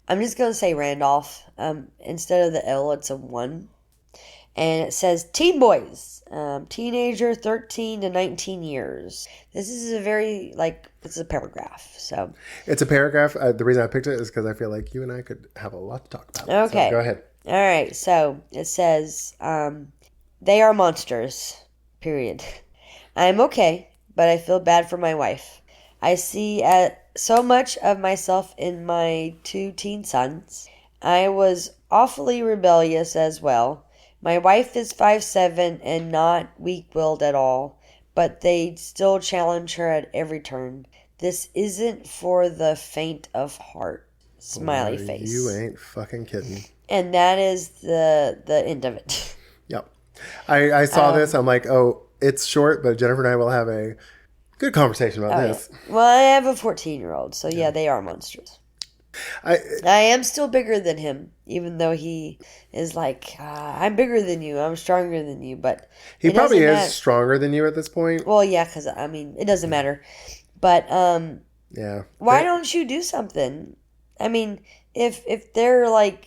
I'm just going to say Randolph. Instead of the L, it's a 1. And it says teen boys, teenager 13 to 19 years. This is it's a paragraph. So it's a paragraph. The reason I picked it is because I feel like you and I could have a lot to talk about. Okay. So go ahead. All right, so it says, they are monsters, period. I am okay, but I feel bad for my wife. I see so much of myself in my 2 teen sons. I was awfully rebellious as well. My wife is 5'7" and not weak-willed at all, but they still challenge her at every turn. This isn't for the faint of heart. Smiley face. You ain't fucking kidding. And that is the end of it. Yep. I saw this. I'm like, oh, it's short, but Jennifer and I will have a good conversation about this. Yeah. Well, I have a 14-year-old, so yeah, they are monsters. I am still bigger than him, even though he is like, I'm bigger than you, I'm stronger than you, but he probably is stronger than you at this point. Well, yeah, because, I mean, it doesn't matter. But, yeah. Why don't you do something? I mean, if they're like,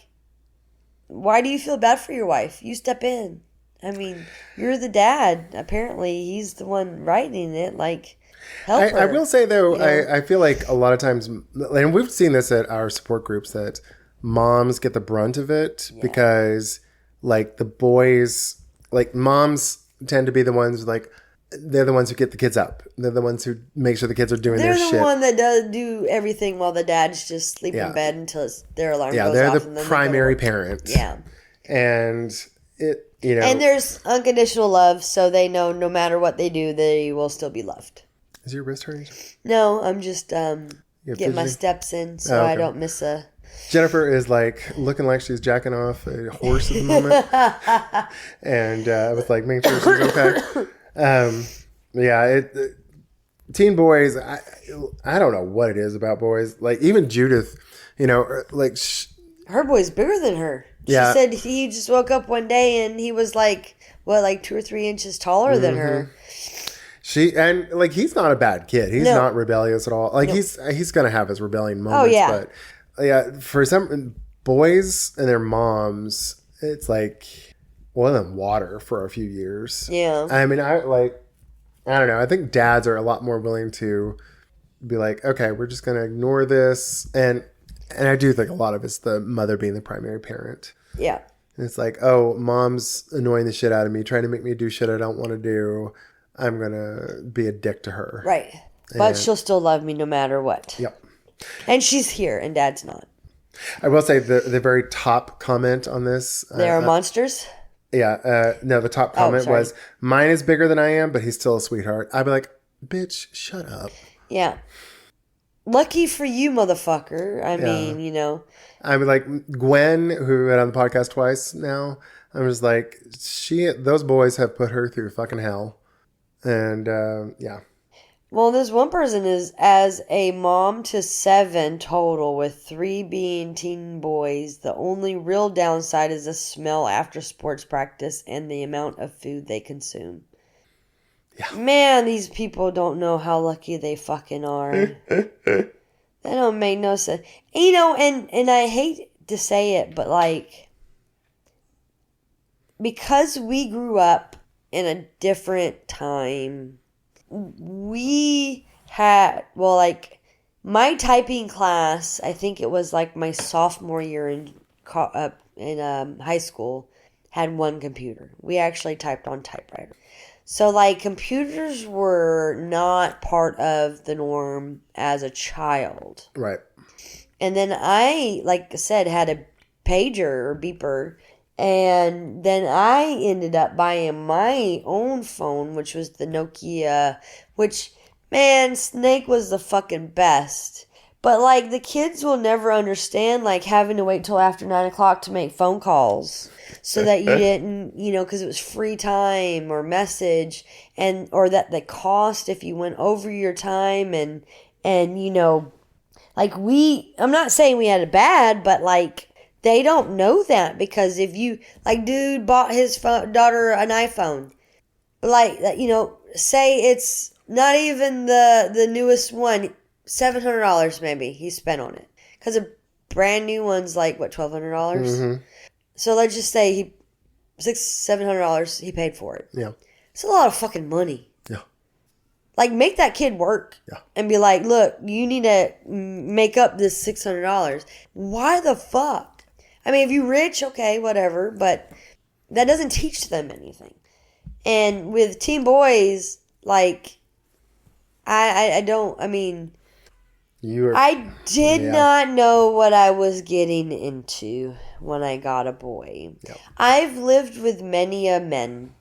why do you feel bad for your wife? You step in. I mean, you're the dad. Apparently, he's the one writing it. Like, help her. I will say, though, I feel like a lot of times, and we've seen this at our support groups, that moms get the brunt of it because, like, the boys, like, moms tend to be the ones, like, they're the ones who get the kids up. They're the ones who make sure the kids are doing their shit. They're the one that does do everything while the dad's just sleep in bed until their alarm goes off. Yeah, they're the primary parent. Yeah. And it, And there's unconditional love, so they know no matter what they do, they will still be loved. Is your wrist hurting? No, I'm just getting my steps in so I don't miss a... Jennifer is like looking like she's jacking off a horse at the moment. And I was like making sure she's okay. Teen boys, I don't know what it is about boys. Like, even Judith, like... her boy's bigger than her. She said he just woke up one day and he was like, 2 or 3 inches taller than her. And like, he's not a bad kid. He's not rebellious at all. Like, he's going to have his rebellion moments. Oh, yeah. But for some boys and their moms, it's like oil and water for a few years. Yeah. I mean, I don't know. I think dads are a lot more willing to be like, okay, we're just going to ignore this. And I do think a lot of it's the mother being the primary parent. Yeah. And it's like, oh, mom's annoying the shit out of me, trying to make me do shit I don't want to do. I'm going to be a dick to her. Right. But she'll still love me no matter what. Yep. And she's here and dad's not. I will say the very top comment on this. They are monsters? Yeah. No, the top comment was, mine is bigger than I am, but he's still a sweetheart. I'd be like, bitch, shut up. Yeah. Lucky for you, motherfucker. I mean, I mean, like, Gwen, who went on the podcast twice now, I was like, those boys have put her through fucking hell. And, yeah. Well, this one person is as a mom to 7 total, with 3 being teen boys. The only real downside is the smell after sports practice and the amount of food they consume. Yeah. Man, these people don't know how lucky they fucking are. That don't make no sense. You know, and I hate to say it, but like, because we grew up in a different time, we had, well, like, my typing class, I think it was like my sophomore year in high school, had one computer. We actually typed on typewriter. So, like, computers were not part of the norm as a child. Right. And then I, like I said, had a pager or beeper. And then I ended up buying my own phone, which was the Nokia, which, man, Snake was the fucking best. But, like, the kids will never understand, like, having to wait till after 9 o'clock to make phone calls so that you didn't, you know, because it was free time or message, and or that the cost if you went over your time and you know, like, I'm not saying we had it bad, but, like, they don't know that, because if you, like, dude bought his daughter an iPhone, like, you know, say it's not even the newest one, $700 maybe he spent on it, because a brand new one's like, what, $1,200? Mm-hmm. So let's just say $700 he paid for it. Yeah. It's a lot of fucking money. Yeah. Like, make that kid work. Yeah. And be like, look, you need to make up this $600. Why the fuck? I mean, if you're rich, okay, whatever, but that doesn't teach them anything. And with teen boys, like, I did not know what I was getting into when I got a boy. Yep. I've lived with many a men,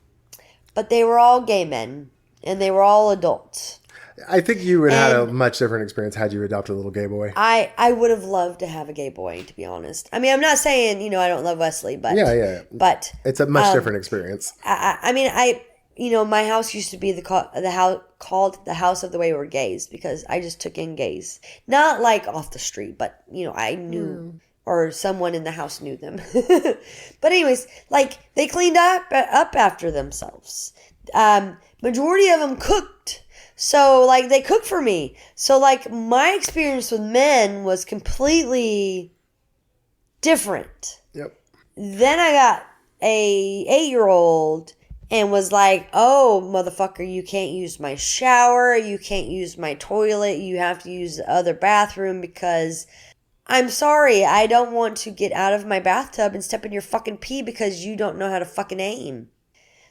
but they were all gay men, and they were all adults. I think you would have had a much different experience had you adopted a little gay boy. I would have loved to have a gay boy, to be honest. I mean, I'm not saying, you know, I don't love Wesley, but... Yeah. But... It's a much different experience. I mean, you know, my house used to be called the House of the Wayward Gays, because I just took in gays. Not like off the street, but, you know, I knew, or someone in the house knew them. But anyways, like, they cleaned up after themselves. Majority of them cooked. So, like, they cooked for me. So, like, my experience with men was completely different. Yep. Then I got a 8-year-old and was like, oh, motherfucker, you can't use my shower, you can't use my toilet, you have to use the other bathroom, because I'm sorry, I don't want to get out of my bathtub and step in your fucking pee because you don't know how to fucking aim.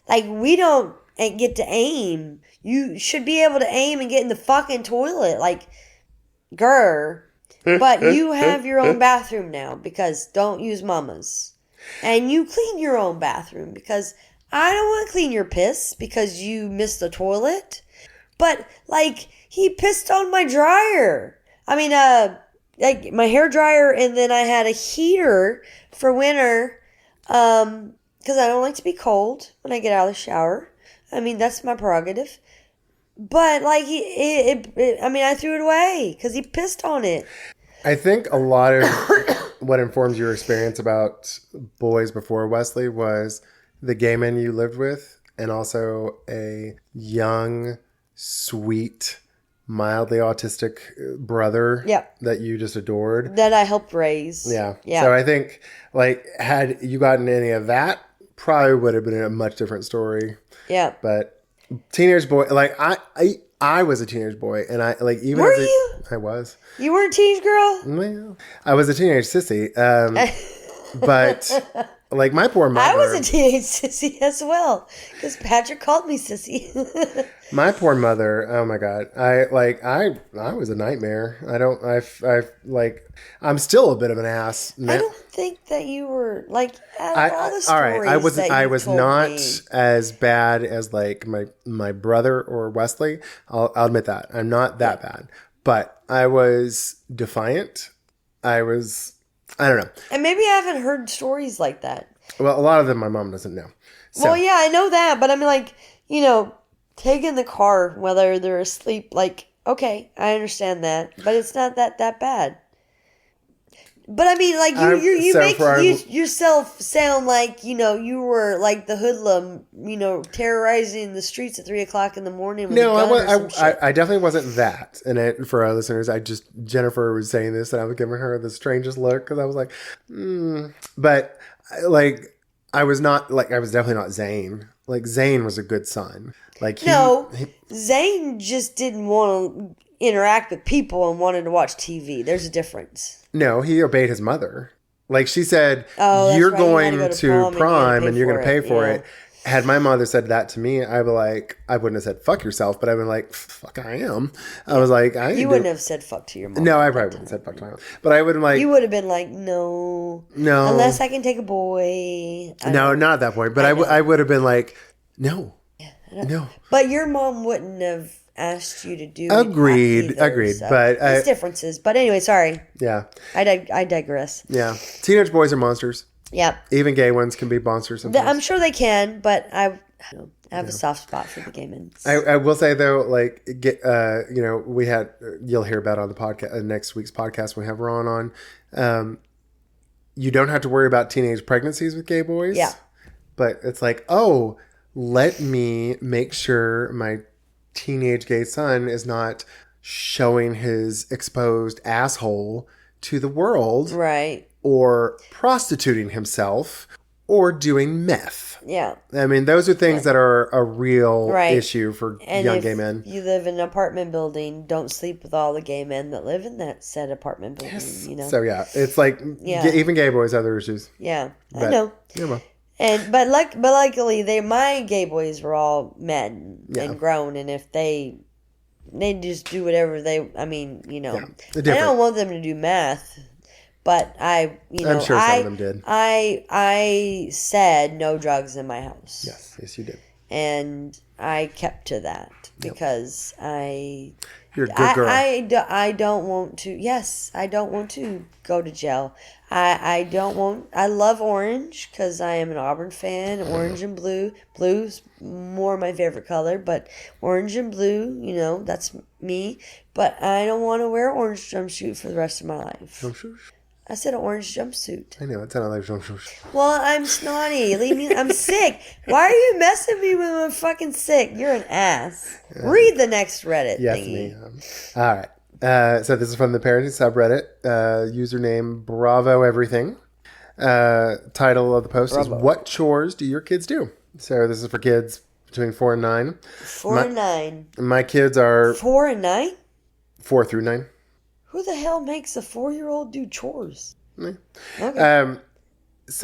Like, we don't get to aim. You should be able to aim and get in the fucking toilet, like, grr. But you have your own bathroom now, because don't use mama's. And you clean your own bathroom, because I don't want to clean your piss because you missed the toilet. But, like, he pissed on my dryer. I mean, like, my hair dryer, and then I had a heater for winter, because I don't like to be cold when I get out of the shower. I mean, that's my prerogative. But, like, I threw it away because he pissed on it. I think a lot of what informs your experience about boys before Wesley was the gay men you lived with, and also a young, sweet, mildly autistic brother that you just adored. That I helped raise. Yeah. So I think, like, had you gotten any of that, probably would have been a much different story. Yeah. But teenage boy, like, I was a teenage boy, and I, like, even were you? I was. You weren't a teenage girl? Well, I was a teenage sissy. But, like, my poor mother. I was a teenage sissy as well, because Patrick called me sissy. My poor mother. Oh my God. I was a nightmare. I'm still a bit of an ass. I don't think that you were, like, out of all the stories I was not as bad as, like, my brother or Wesley. I'll admit that. I'm not that bad. But I was defiant. I don't know. And maybe I haven't heard stories like that. Well, a lot of them my mom doesn't know. So. Well, yeah, I know that. But I mean, like, you know, taking the car, whether they're asleep, like, okay, I understand that. But it's not that bad. But I mean, like you make yourself sound like you were like the hoodlum, terrorizing the streets at 3:00 in the morning. With No, a gun I definitely wasn't that. And for our listeners, Jennifer was saying this, and I was giving her the strangest look because I was like, but like I was not like I was definitely not Zane. Like Zane was a good son. Like Zane just didn't want to interact with people and wanted to watch TV. There's a difference. No, he obeyed his mother. Like she said, you're right. going to prom and you're going to pay for it. Had my mother said that to me, I wouldn't have said fuck yourself, but I'd been like, fuck, I am. I was like, you wouldn't have said fuck to your mom. No, I probably wouldn't have said fuck to my mom. But I would have like. You would have been like, no. Unless I can take a boy. No, not at that point. But I would have been like, no. Yeah, no. But your mom wouldn't have asked you to do Agreed. So but there's differences. But anyway, sorry. Yeah. I digress. Yeah. Teenage boys are monsters. Yeah. Even gay ones can be monsters sometimes. I'm sure they can, but I have a soft spot for the gay men. I will say though, like, we had, you'll hear about on the podcast, next week's podcast, when we have Ron on. You don't have to worry about teenage pregnancies with gay boys. Yeah. But it's like, oh, let me make sure my teenage gay son is not showing his exposed asshole to the world. Right. Or prostituting himself, or doing meth. Yeah. I mean, those are things that are a real issue for young gay men. If you live in an apartment building, don't sleep with all the gay men that live in that said apartment building, Yes. So, yeah. It's like, even gay boys have their issues. Yeah. I know. Yeah, well. But luckily, my gay boys were all men and grown, and if they just do whatever I don't want them to do math. But I'm sure some of them did. I said no drugs in my house. Yes, you did. And I kept to that because you're a good girl. I don't want to. Yes, I don't want to go to jail. I don't want. I love orange because I am an Auburn fan. Orange and blue. Blue's more my favorite color, but orange and blue, that's me. But I don't want to wear orange jumpsuit for the rest of my life. Jumpsuit? I said an orange jumpsuit. I know, it sounded like jumpsuit. Well, I'm snotty. Leave me. I'm sick. Why are you messing me when I'm fucking sick? You're an ass. Read the next Reddit thingy. Me. All right. So this is from the parenting subreddit. Username Bravo Everything. Title of the post is "What chores do your kids do?" So this is for kids between 4 and 9. 4 and 9. My kids are 4 and 9. 4 through 9. Who the hell makes a 4-year-old do chores? Okay. Okay. And it's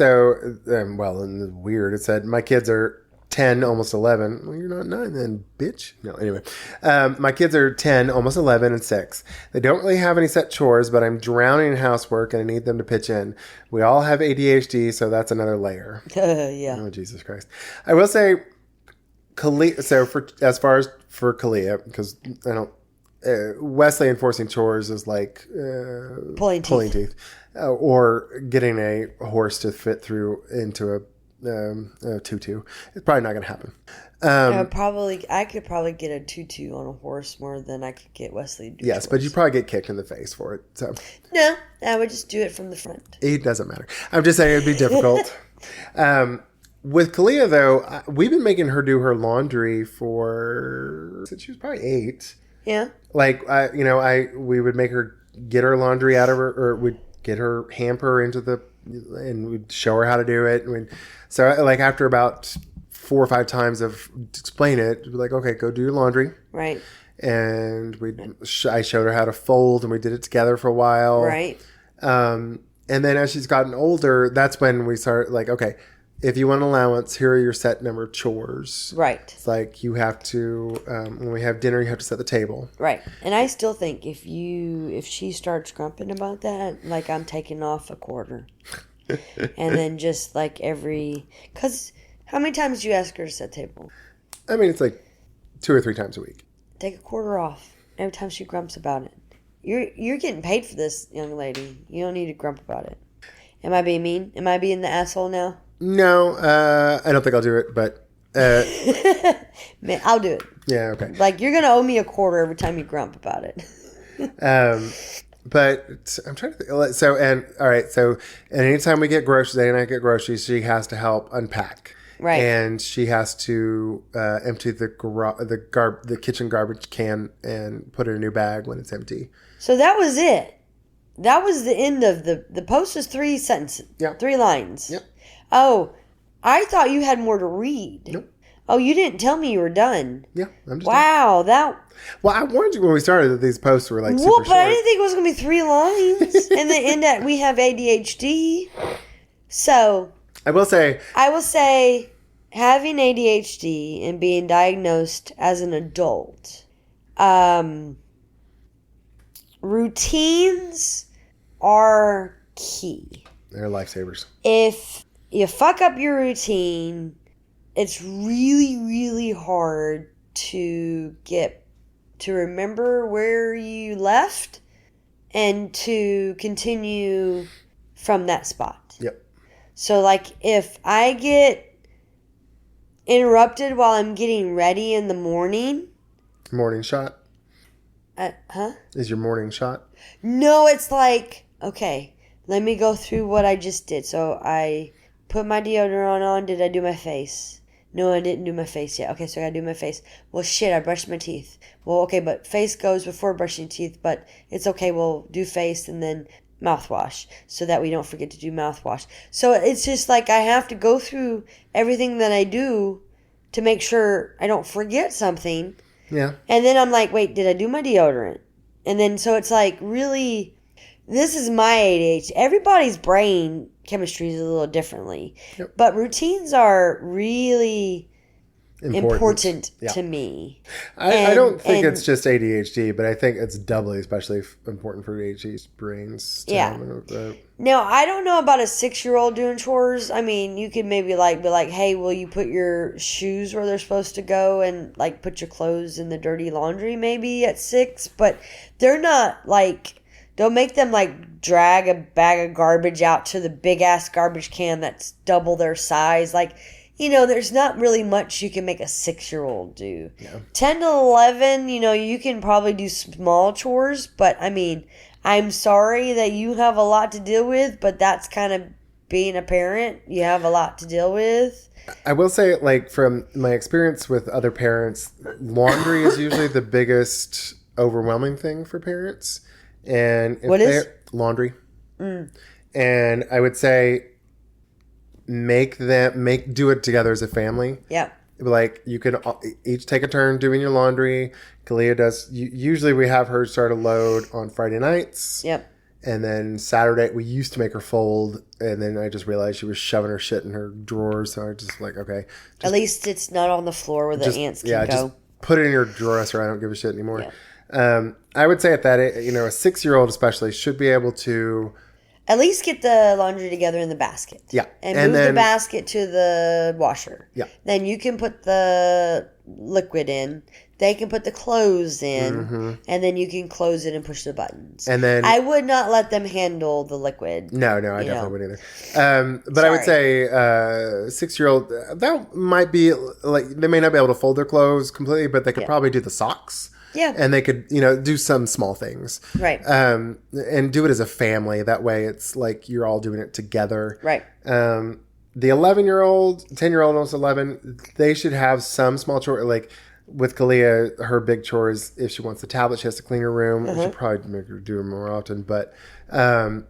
weird. It said, my kids are 10, almost 11. Well, you're not 9 then, bitch. No, anyway. My kids are 10, almost 11, and 6. They don't really have any set chores, but I'm drowning in housework and I need them to pitch in. We all have ADHD, so that's another layer. Yeah. Oh, Jesus Christ. I will say, Kalia, so as far as for Kalia, because I don't, Wesley enforcing chores is like pulling teeth. Or getting a horse to fit through into a tutu. It's probably not going to happen. I could probably get a tutu on a horse more than I could get Wesley to do Yes, chores. but you'd probably get kicked in the face for it. So no, I would just do it from the front. It doesn't matter. I'm just saying it'd be difficult. With Kalia, though, we've been making her do her laundry since she was probably 8. Yeah. Like, we would make her get her laundry out of her, or we'd get her hamper and we'd show her how to do it. So like after about 4 or 5 times of explain it, we'd be like, okay, go do your laundry. Right. And I showed her how to fold, and we did it together for a while. Right. And then as she's gotten older, that's when we start like, okay, if you want an allowance, here are your set number of chores. Right. It's like you have to, when we have dinner, you have to set the table. Right. And I still think if she starts grumping about that, like I'm taking off a quarter. And then just like because how many times do you ask her to set table? I mean, it's like 2 or 3 times a week. Take a quarter off every time she grumps about it. You're getting paid for this, young lady. You don't need to grump about it. Am I being mean? Am I being the asshole now? No, I don't think I'll do it, but... Man, I'll do it. Yeah, okay. Like, you're going to owe me a quarter every time you grump about it. But I'm trying to think. So, and all right. So, and anytime we get groceries, Dana and I get groceries, she has to help unpack. Right. And she has to empty the kitchen garbage can and put it in a new bag when it's empty. So that was it. That was the end of the post was 3 sentences. Yeah. 3 lines. Yep. Oh, I thought you had more to read. Nope. Oh, you didn't tell me you were done. Yeah, I'm just wow, done. Well, I warned you when we started that these posts were like super short. But I didn't short. think it was going to be 3 lines. And the end that we have ADHD. So I will say having ADHD and being diagnosed as an adult, routines are key. They're lifesavers. If you fuck up your routine, it's really, really hard to remember where you left and to continue from that spot. Yep. So, like, if I get interrupted while I'm getting ready in the morning. Morning shot? Huh? Is your morning shot? No, it's like, okay, let me go through what I just did. So I put my deodorant on. Did I do my face? No, I didn't do my face yet. Okay, so I gotta do my face. Well, shit, I brushed my teeth. Well, okay, but face goes before brushing teeth, but it's okay. We'll do face and then mouthwash so that we don't forget to do mouthwash. So it's just like I have to go through everything that I do to make sure I don't forget something. Yeah. And then I'm like, wait, did I do my deodorant? And then so it's like really, this is my ADHD. Everybody's brain chemistry is a little differently. Yep. But routines are really important yeah. to me. I don't think it's just ADHD, but I think it's doubly especially important for ADHD brains. Yeah. Now, I don't know about a 6-year-old doing chores. I mean, you could maybe be like, hey, will you put your shoes where they're supposed to go and like put your clothes in the dirty laundry maybe at 6? But they're not like, don't make them like drag a bag of garbage out to the big ass garbage can that's double their size. Like, you know, there's not really much you can make a 6-year-old do. Yeah. 10 to 11, you know, you can probably do small chores, but I mean, I'm sorry that you have a lot to deal with, but that's kind of being a parent. You have a lot to deal with. I will say, like, from my experience with other parents, laundry is usually the biggest overwhelming thing for parents. And if what is? Laundry. And I would say do it together as a family. Yeah. Like, you can each take a turn doing your laundry. Kalia does. Usually we have her start a load on Friday nights. Yep. And then Saturday, we used to make her fold. And then I just realized she was shoving her shit in her drawers. So I just like, okay. At least it's not on the floor where the ants can go. Just put it in your dresser. I don't give a shit anymore. Yeah. I would say at that, you know, a 6-year-old especially should be able to at least get the laundry together in the basket. Yeah. And move the basket to the washer. Yeah. Then you can put the liquid in. They can put the clothes in. Mm-hmm. And then you can close it and push the buttons. And then I would not let them handle the liquid. No, I definitely wouldn't either. But I would say 6-year-old, that might be like, they may not be able to fold their clothes completely, but they could probably do the socks. Yeah. And they could, you know, do some small things. Right. And do it as a family. That way it's like you're all doing it together. Right. The 11-year-old, 10-year-old, almost 11, they should have some small chore. Like with Kalia, her big chores, if she wants the tablet, she has to clean her room. We should probably make her do it more often. But I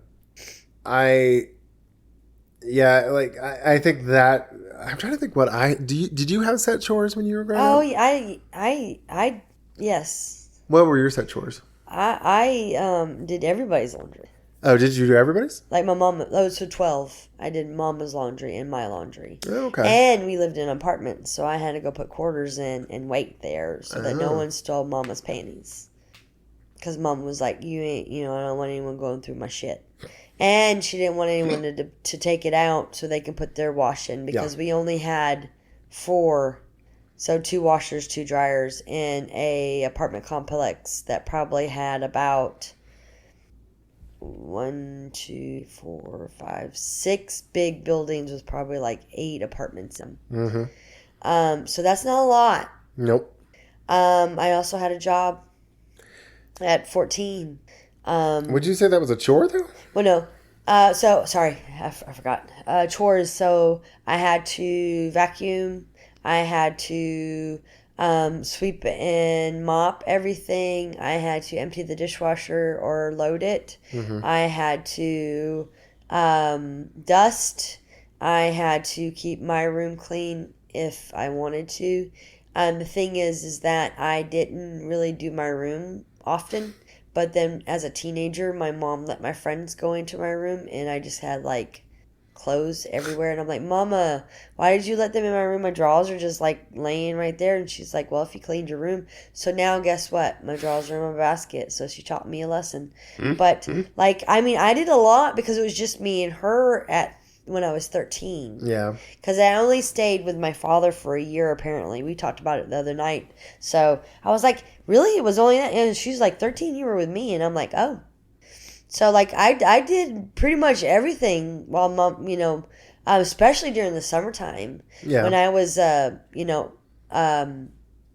think that, I'm trying to think what did you have set chores when you were growing up? Oh, I yes. What were your set chores? I did everybody's laundry. Oh, did you do everybody's? Like my mom, so 12. I did mama's laundry and my laundry. Oh, okay. And we lived in an apartment, so I had to go put quarters in and wait there so that no one stole mama's panties. Because mom was like, I don't want anyone going through my shit. And she didn't want anyone to take it out so they can put their wash in because we only had 4. So 2 washers, 2 dryers in a apartment complex that probably had about 6 big buildings with probably like 8 apartments in them. Mm-hmm. So that's not a lot. Nope. I also had a job at 14. Would you say that was a chore though? Well, no. So sorry, I forgot. Chores. So I had to vacuum. I had to sweep and mop everything. I had to empty the dishwasher or load it. I had to dust. I had to keep my room clean if I wanted to. The thing is that I didn't really do my room often. But then as a teenager, my mom let my friends go into my room and I just had like clothes everywhere. And I'm like, Mama, why did you let them in my room? My drawers are just like laying right there. And she's like, well, if you cleaned your room. So now guess what? My drawers are in my basket. So she taught me a lesson. But like, I mean, I did a lot because it was just me and her when I was 13. Yeah. Because I only stayed with my father for a year, apparently. We talked about it the other night. So I was like, really? It was only that? And she's like, 13, you were with me. And I'm like, oh. So, like, I did pretty much everything while Mom, especially during the summertime. Yeah. When I was,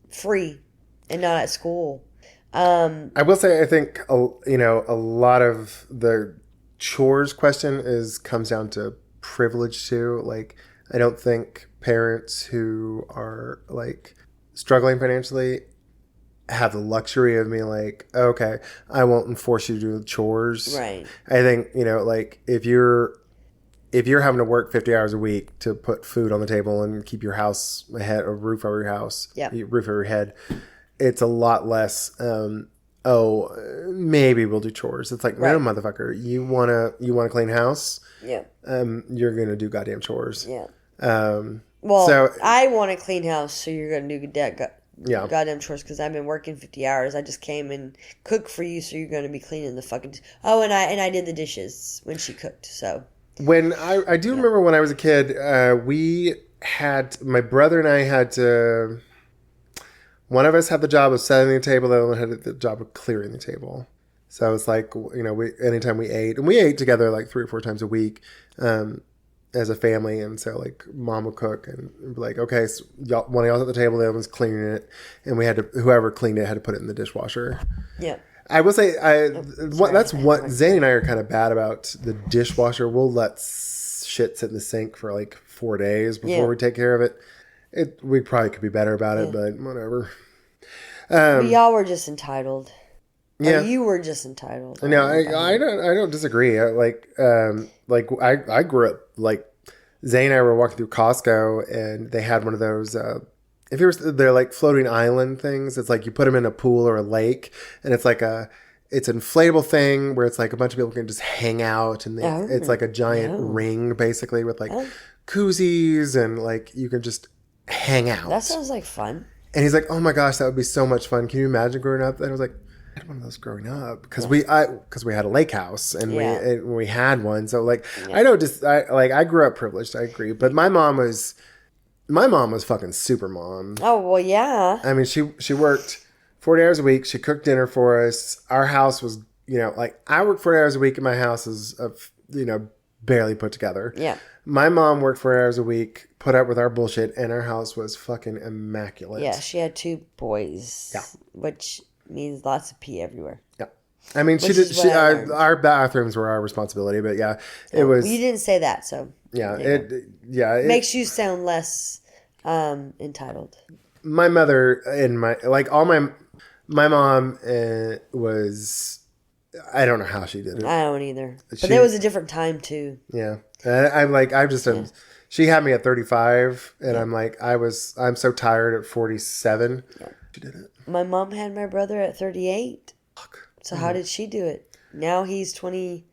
free and not at school. I will say, I think, a lot of the chores question comes down to privilege too. Like, I don't think parents who are like struggling financially have the luxury of being like, okay, I won't enforce you to do the chores. Right. I think, like if you're having to work 50 hours a week to put food on the table and keep your house a roof over your house, roof over your head, it's a lot less, maybe we'll do chores. It's like, no, motherfucker, you wanna clean house? Yeah. You're gonna do goddamn chores. Yeah. Well, so, I want a clean house, so you're gonna do goddamn chores because I've been working 50 hours. I just came and cooked for you, so you're gonna be cleaning the fucking. Oh, and I did the dishes when she cooked. So when I do remember when I was a kid, we had my brother and I had to. One of us had the job of setting the table, the other one had the job of clearing the table. So it's like, anytime we ate, and we ate together like 3 or 4 times a week as a family. And so like Mom would cook and be like, okay, so one of y'all's at the table, the other one's cleaning it. And whoever cleaned it had to put it in the dishwasher. Yeah. I will say, that's what Zane and I are kind of bad about the dishwasher. We'll let shit sit in the sink for like 4 days before we take care of it. We probably could be better about it, but whatever. Y'all were just entitled. Yeah, you were just entitled. No, I don't disagree. I grew up like Zane and I were walking through Costco, and they had one of those. They're like floating island things. It's like you put them in a pool or a lake, and it's like it's an inflatable thing where it's like a bunch of people can just hang out, and it's like a giant ring basically with like koozies, and like you can just hang out. That sounds like fun. And he's like, oh my gosh, that would be so much fun. Can you imagine growing up? And I was like, I had one of those growing up because we had a lake house and we had one. So like, I grew up privileged. I agree. But my mom was fucking super mom. Oh, well, yeah. I mean, she worked 40 hours a week. She cooked dinner for us. Our house was, like I worked 40 hours a week and my house is, barely put together. Yeah. My mom worked 4 hours a week, put up with our bullshit, and our house was fucking immaculate. Yeah, she had 2 boys. Yeah. Which means lots of pee everywhere. Yeah. I mean, our bathrooms were our responsibility, but yeah, it was. You didn't say that, so. Yeah. It makes you sound less entitled. My mother and my mom was. I don't know how she did it. I don't either. But there was a different time too. Yeah. She had me at 35 and I'm so tired at 47. Yeah. She did it. My mom had my brother at 38. Fuck. So how did she do it? Now he's 25.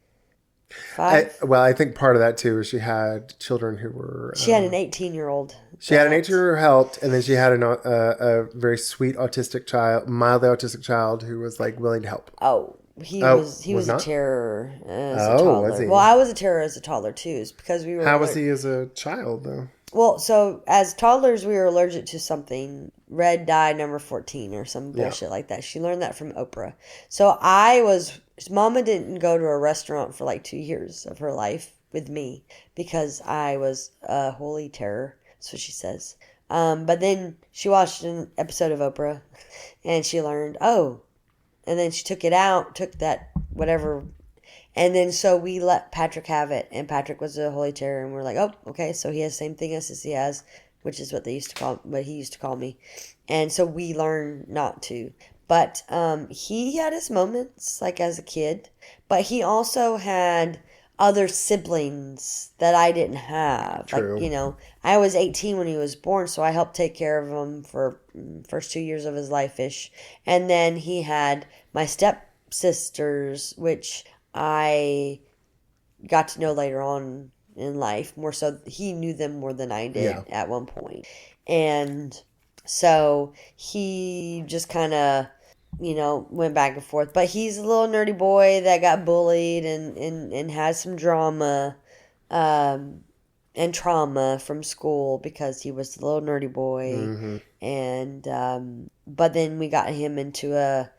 I think part of that too is she had children who were. She had an 18-year-old. She had an 18-year-old who helped, and then she had a very sweet mildly autistic child who was like willing to help. Oh. He was a terror as a toddler. Was he? Well, I was a terror as a toddler too. It's because we were. How was he as a child though? Well, so as toddlers, we were allergic to something, red dye number 14 or some bullshit like that. She learned that from Oprah. So Mama didn't go to a restaurant for like 2 years of her life with me because I was a holy terror. That's what she says. But then she watched an episode of Oprah, and she learned, and then she took that whatever. And then so we let Patrick have it, and Patrick was a Holy Terror, and we're like, oh, okay, so he has the same thing as Sissy has, which is what he used to call me. And so we learned not to. But he had his moments, like as a kid, but he also had other siblings that I didn't have. True. Like, I was 18 when he was born, so I helped take care of him for first 2 years of his life-ish. And then he had my stepsisters, which I got to know later on in life. More so, he knew them more than I did at one point. And so he just kind of, went back and forth. But he's a little nerdy boy that got bullied and had some drama and trauma from school because he was a little nerdy boy. Mm-hmm. And but then we got him into a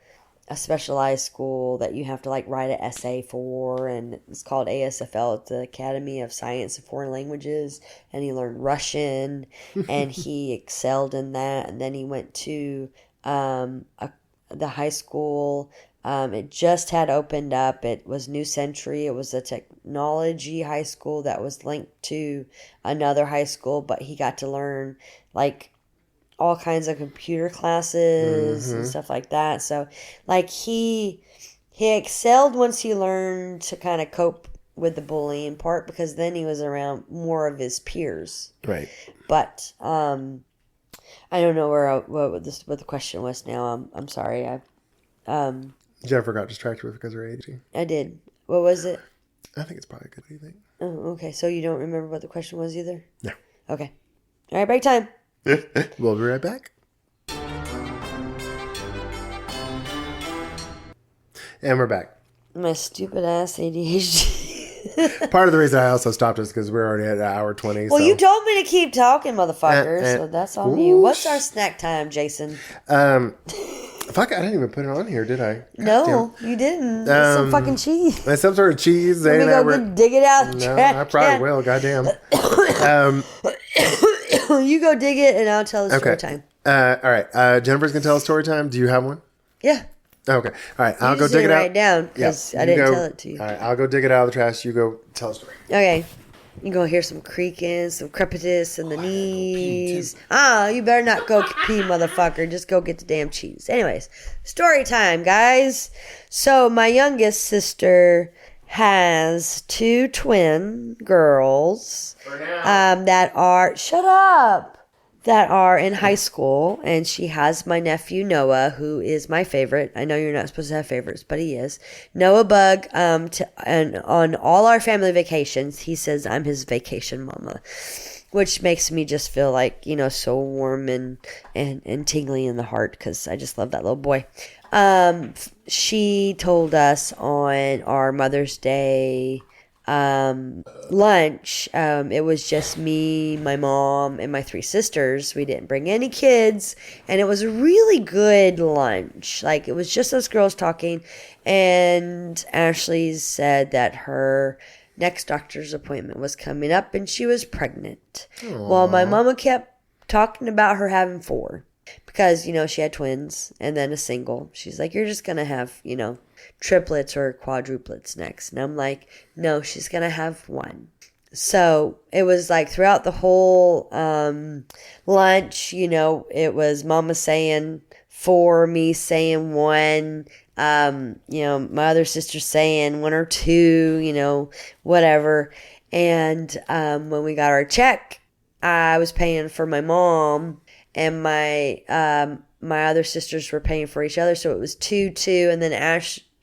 specialized school that you have to like write an essay for, and it's called ASFL. It's the Academy of Science and Foreign Languages, and he learned Russian and he excelled in that. And then he went to the high school. It just had opened up. It was New Century. It was a technology high school that was linked to another high school, but he got to learn like all kinds of computer classes and stuff like that. So like he excelled once he learned to kind of cope with the bullying part, because then he was around more of his peers. Right. But I don't know what the question was now. I'm sorry. Jennifer got distracted with because of her age. I did. What was it? I think it's probably a good. What do you think? Oh, okay. So you don't remember what the question was either? No. Okay. All right, break time. We'll be right back. And we're back. My stupid ass ADHD. Part of the reason I also stopped is because we're already at an hour 20. Well, you told me to keep talking, motherfucker. So that's on you. What's our snack time, Jason? Fuck, I didn't even put it on here, did I? No, you didn't. It's some fucking cheese. It's some sort of cheese. Let me go dig it out of the trash. I probably will. Goddamn. You go dig it, and I'll tell the story time. All right. Jennifer's going to tell a story time. Do you have one? Yeah. Okay. All right. I'll go dig it out. Write it down, because I didn't tell it to you. All right. I'll go dig it out of the trash. You go tell a story. Okay. You're going to hear some creaking, some crepitus in the knees. You better not go pee, motherfucker. Just go get the damn cheese. Anyways, story time, guys. So my youngest sister has 2 twin girls that are in high school, and she has my nephew Noah, who is my favorite. I know you're not supposed to have favorites, but he is. Noah Bug, and on all our family vacations, he says I'm his vacation mama, which makes me just feel like, so warm and tingly in the heart, because I just love that little boy. She told us on our Mother's Day lunch, it was just me, my mom, and my 3 sisters. We didn't bring any kids, and it was a really good lunch. Like, it was just us girls talking, and Ashley said that her next doctor's appointment was coming up and she was pregnant. Aww. Well, my mama kept talking about her having 4, because she had twins and then a single. She's like, you're just gonna have triplets or quadruplets next. And I'm like, no, she's gonna have 1. So it was like throughout the whole lunch, it was mama saying 4, me saying 1, my other sister saying 1 or 2, whatever. And when we got our check, I was paying for my mom, and my other sisters were paying for each other, so it was 2, and then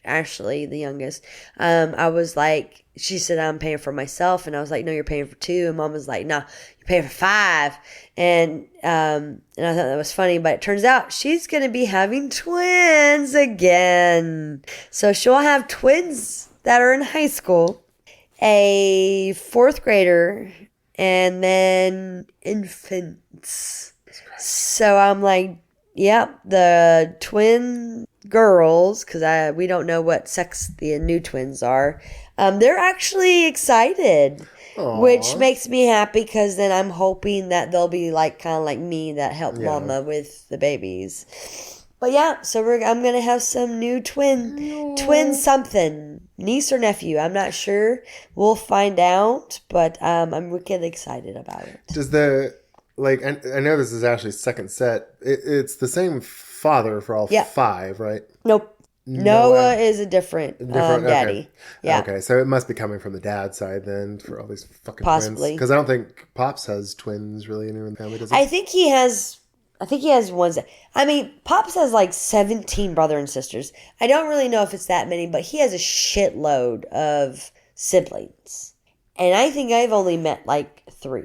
Ashley, the youngest, I was like, she said, I'm paying for myself, and I was like, no, you're paying for 2, and mom was like, no, you're paying for 5, and I thought that was funny, but it turns out she's gonna be having twins again, so she'll have twins that are in high school, a 4th grader, and then infants. So I'm like, yep, the twin girls, because we don't know what sex the new twins are, they're actually excited. Aww. Which makes me happy, because then I'm hoping that they'll be like kind of like me, that helped mama with the babies. But yeah, so I'm going to have some new twin something. Niece or nephew, I'm not sure. We'll find out, but I'm wicked excited about it. Does I know this is Ashley's second set. It's the same father for all 5, right? Nope. Noah is a different daddy. Okay. Yeah. Okay, so it must be coming from the dad side then for all these fucking Possibly. twins. Because I don't think Pops has twins really in the family, does he? I think he has ones. Pops has like 17 brother and sisters. I don't really know if it's that many, but he has a shitload of siblings. And I think I've only met like 3.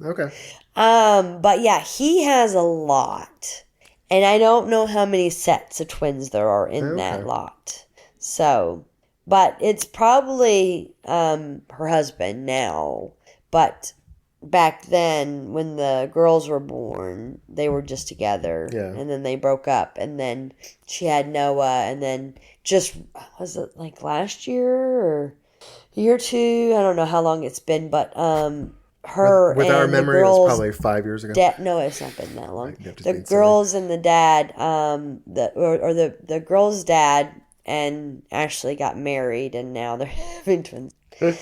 Okay. But yeah, he has a lot. And I don't know how many sets of twins there are in that lot. So, but it's probably her husband now. But back then, when the girls were born, they were just together. Yeah. And then they broke up. And then she had Noah. And then was it like last year or a year or 2? I don't know how long it's been. But her with and our the memory, girls, it was probably 5 years ago. No, it's not been that long. The girls and the dad, the girl's dad and Ashley got married, and now they're having twins. I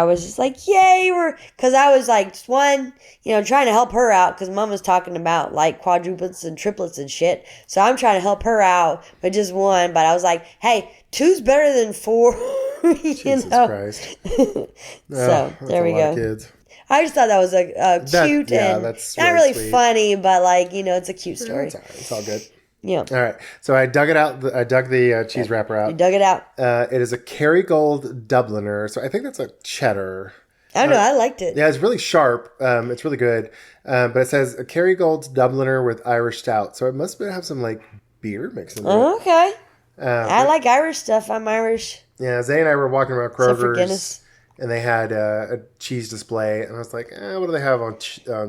was just like, yay! Because I was like, trying to help her out because Mom was talking about like quadruplets and triplets and shit. So I'm trying to help her out with just 1, but I was like, hey, 2's better than 4. Jesus Christ! So there we go. Kids. I just thought that was a cute and that's not really sweet. Funny, but it's a cute story. It's all good. Yeah. All right. So I dug it out. I dug the cheese wrapper out. You dug it out. It is a Kerrygold Dubliner. So I think that's a cheddar. I don't know. I liked it. Yeah, it's really sharp. It's really good. But it says a Kerrygold Dubliner with Irish stout. So it must have some like beer mixed in there. Okay. I like Irish stuff. I'm Irish. Yeah, Zay and I were walking around Kroger's. And they had a cheese display, and I was like, what do they have on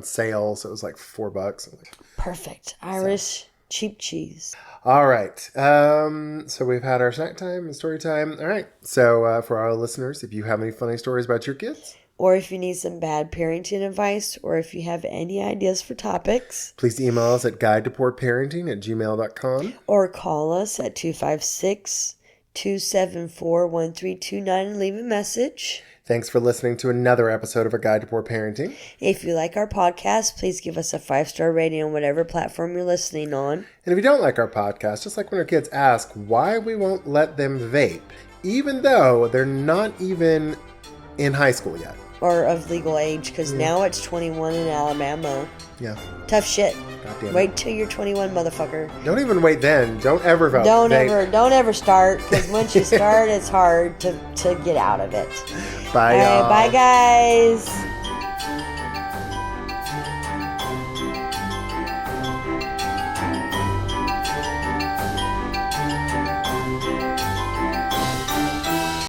sale? So it was like $4. Perfect. Irish cheap cheese. All right. So we've had our snack time and story time. All right. So for our listeners, if you have any funny stories about your kids, or if you need some bad parenting advice, or if you have any ideas for topics, please email us at guidetopoorparenting@gmail.com. Or call us at 256-274-1329 and leave a message. Thanks for listening to another episode of A Guide to Poor Parenting. If you like our podcast, please give us a 5-star rating on whatever platform you're listening on. And if you don't like our podcast, just like when our kids ask why we won't let them vape, even though they're not even in high school yet. Or of legal age, because now it's 21 in Alabama. Yeah. Tough shit. Goddamn. Wait till you're 21, motherfucker. Don't even wait then. Don't ever vote. Don't ever start, because once you start, it's hard to get out of it. Bye, y'all. Bye, guys.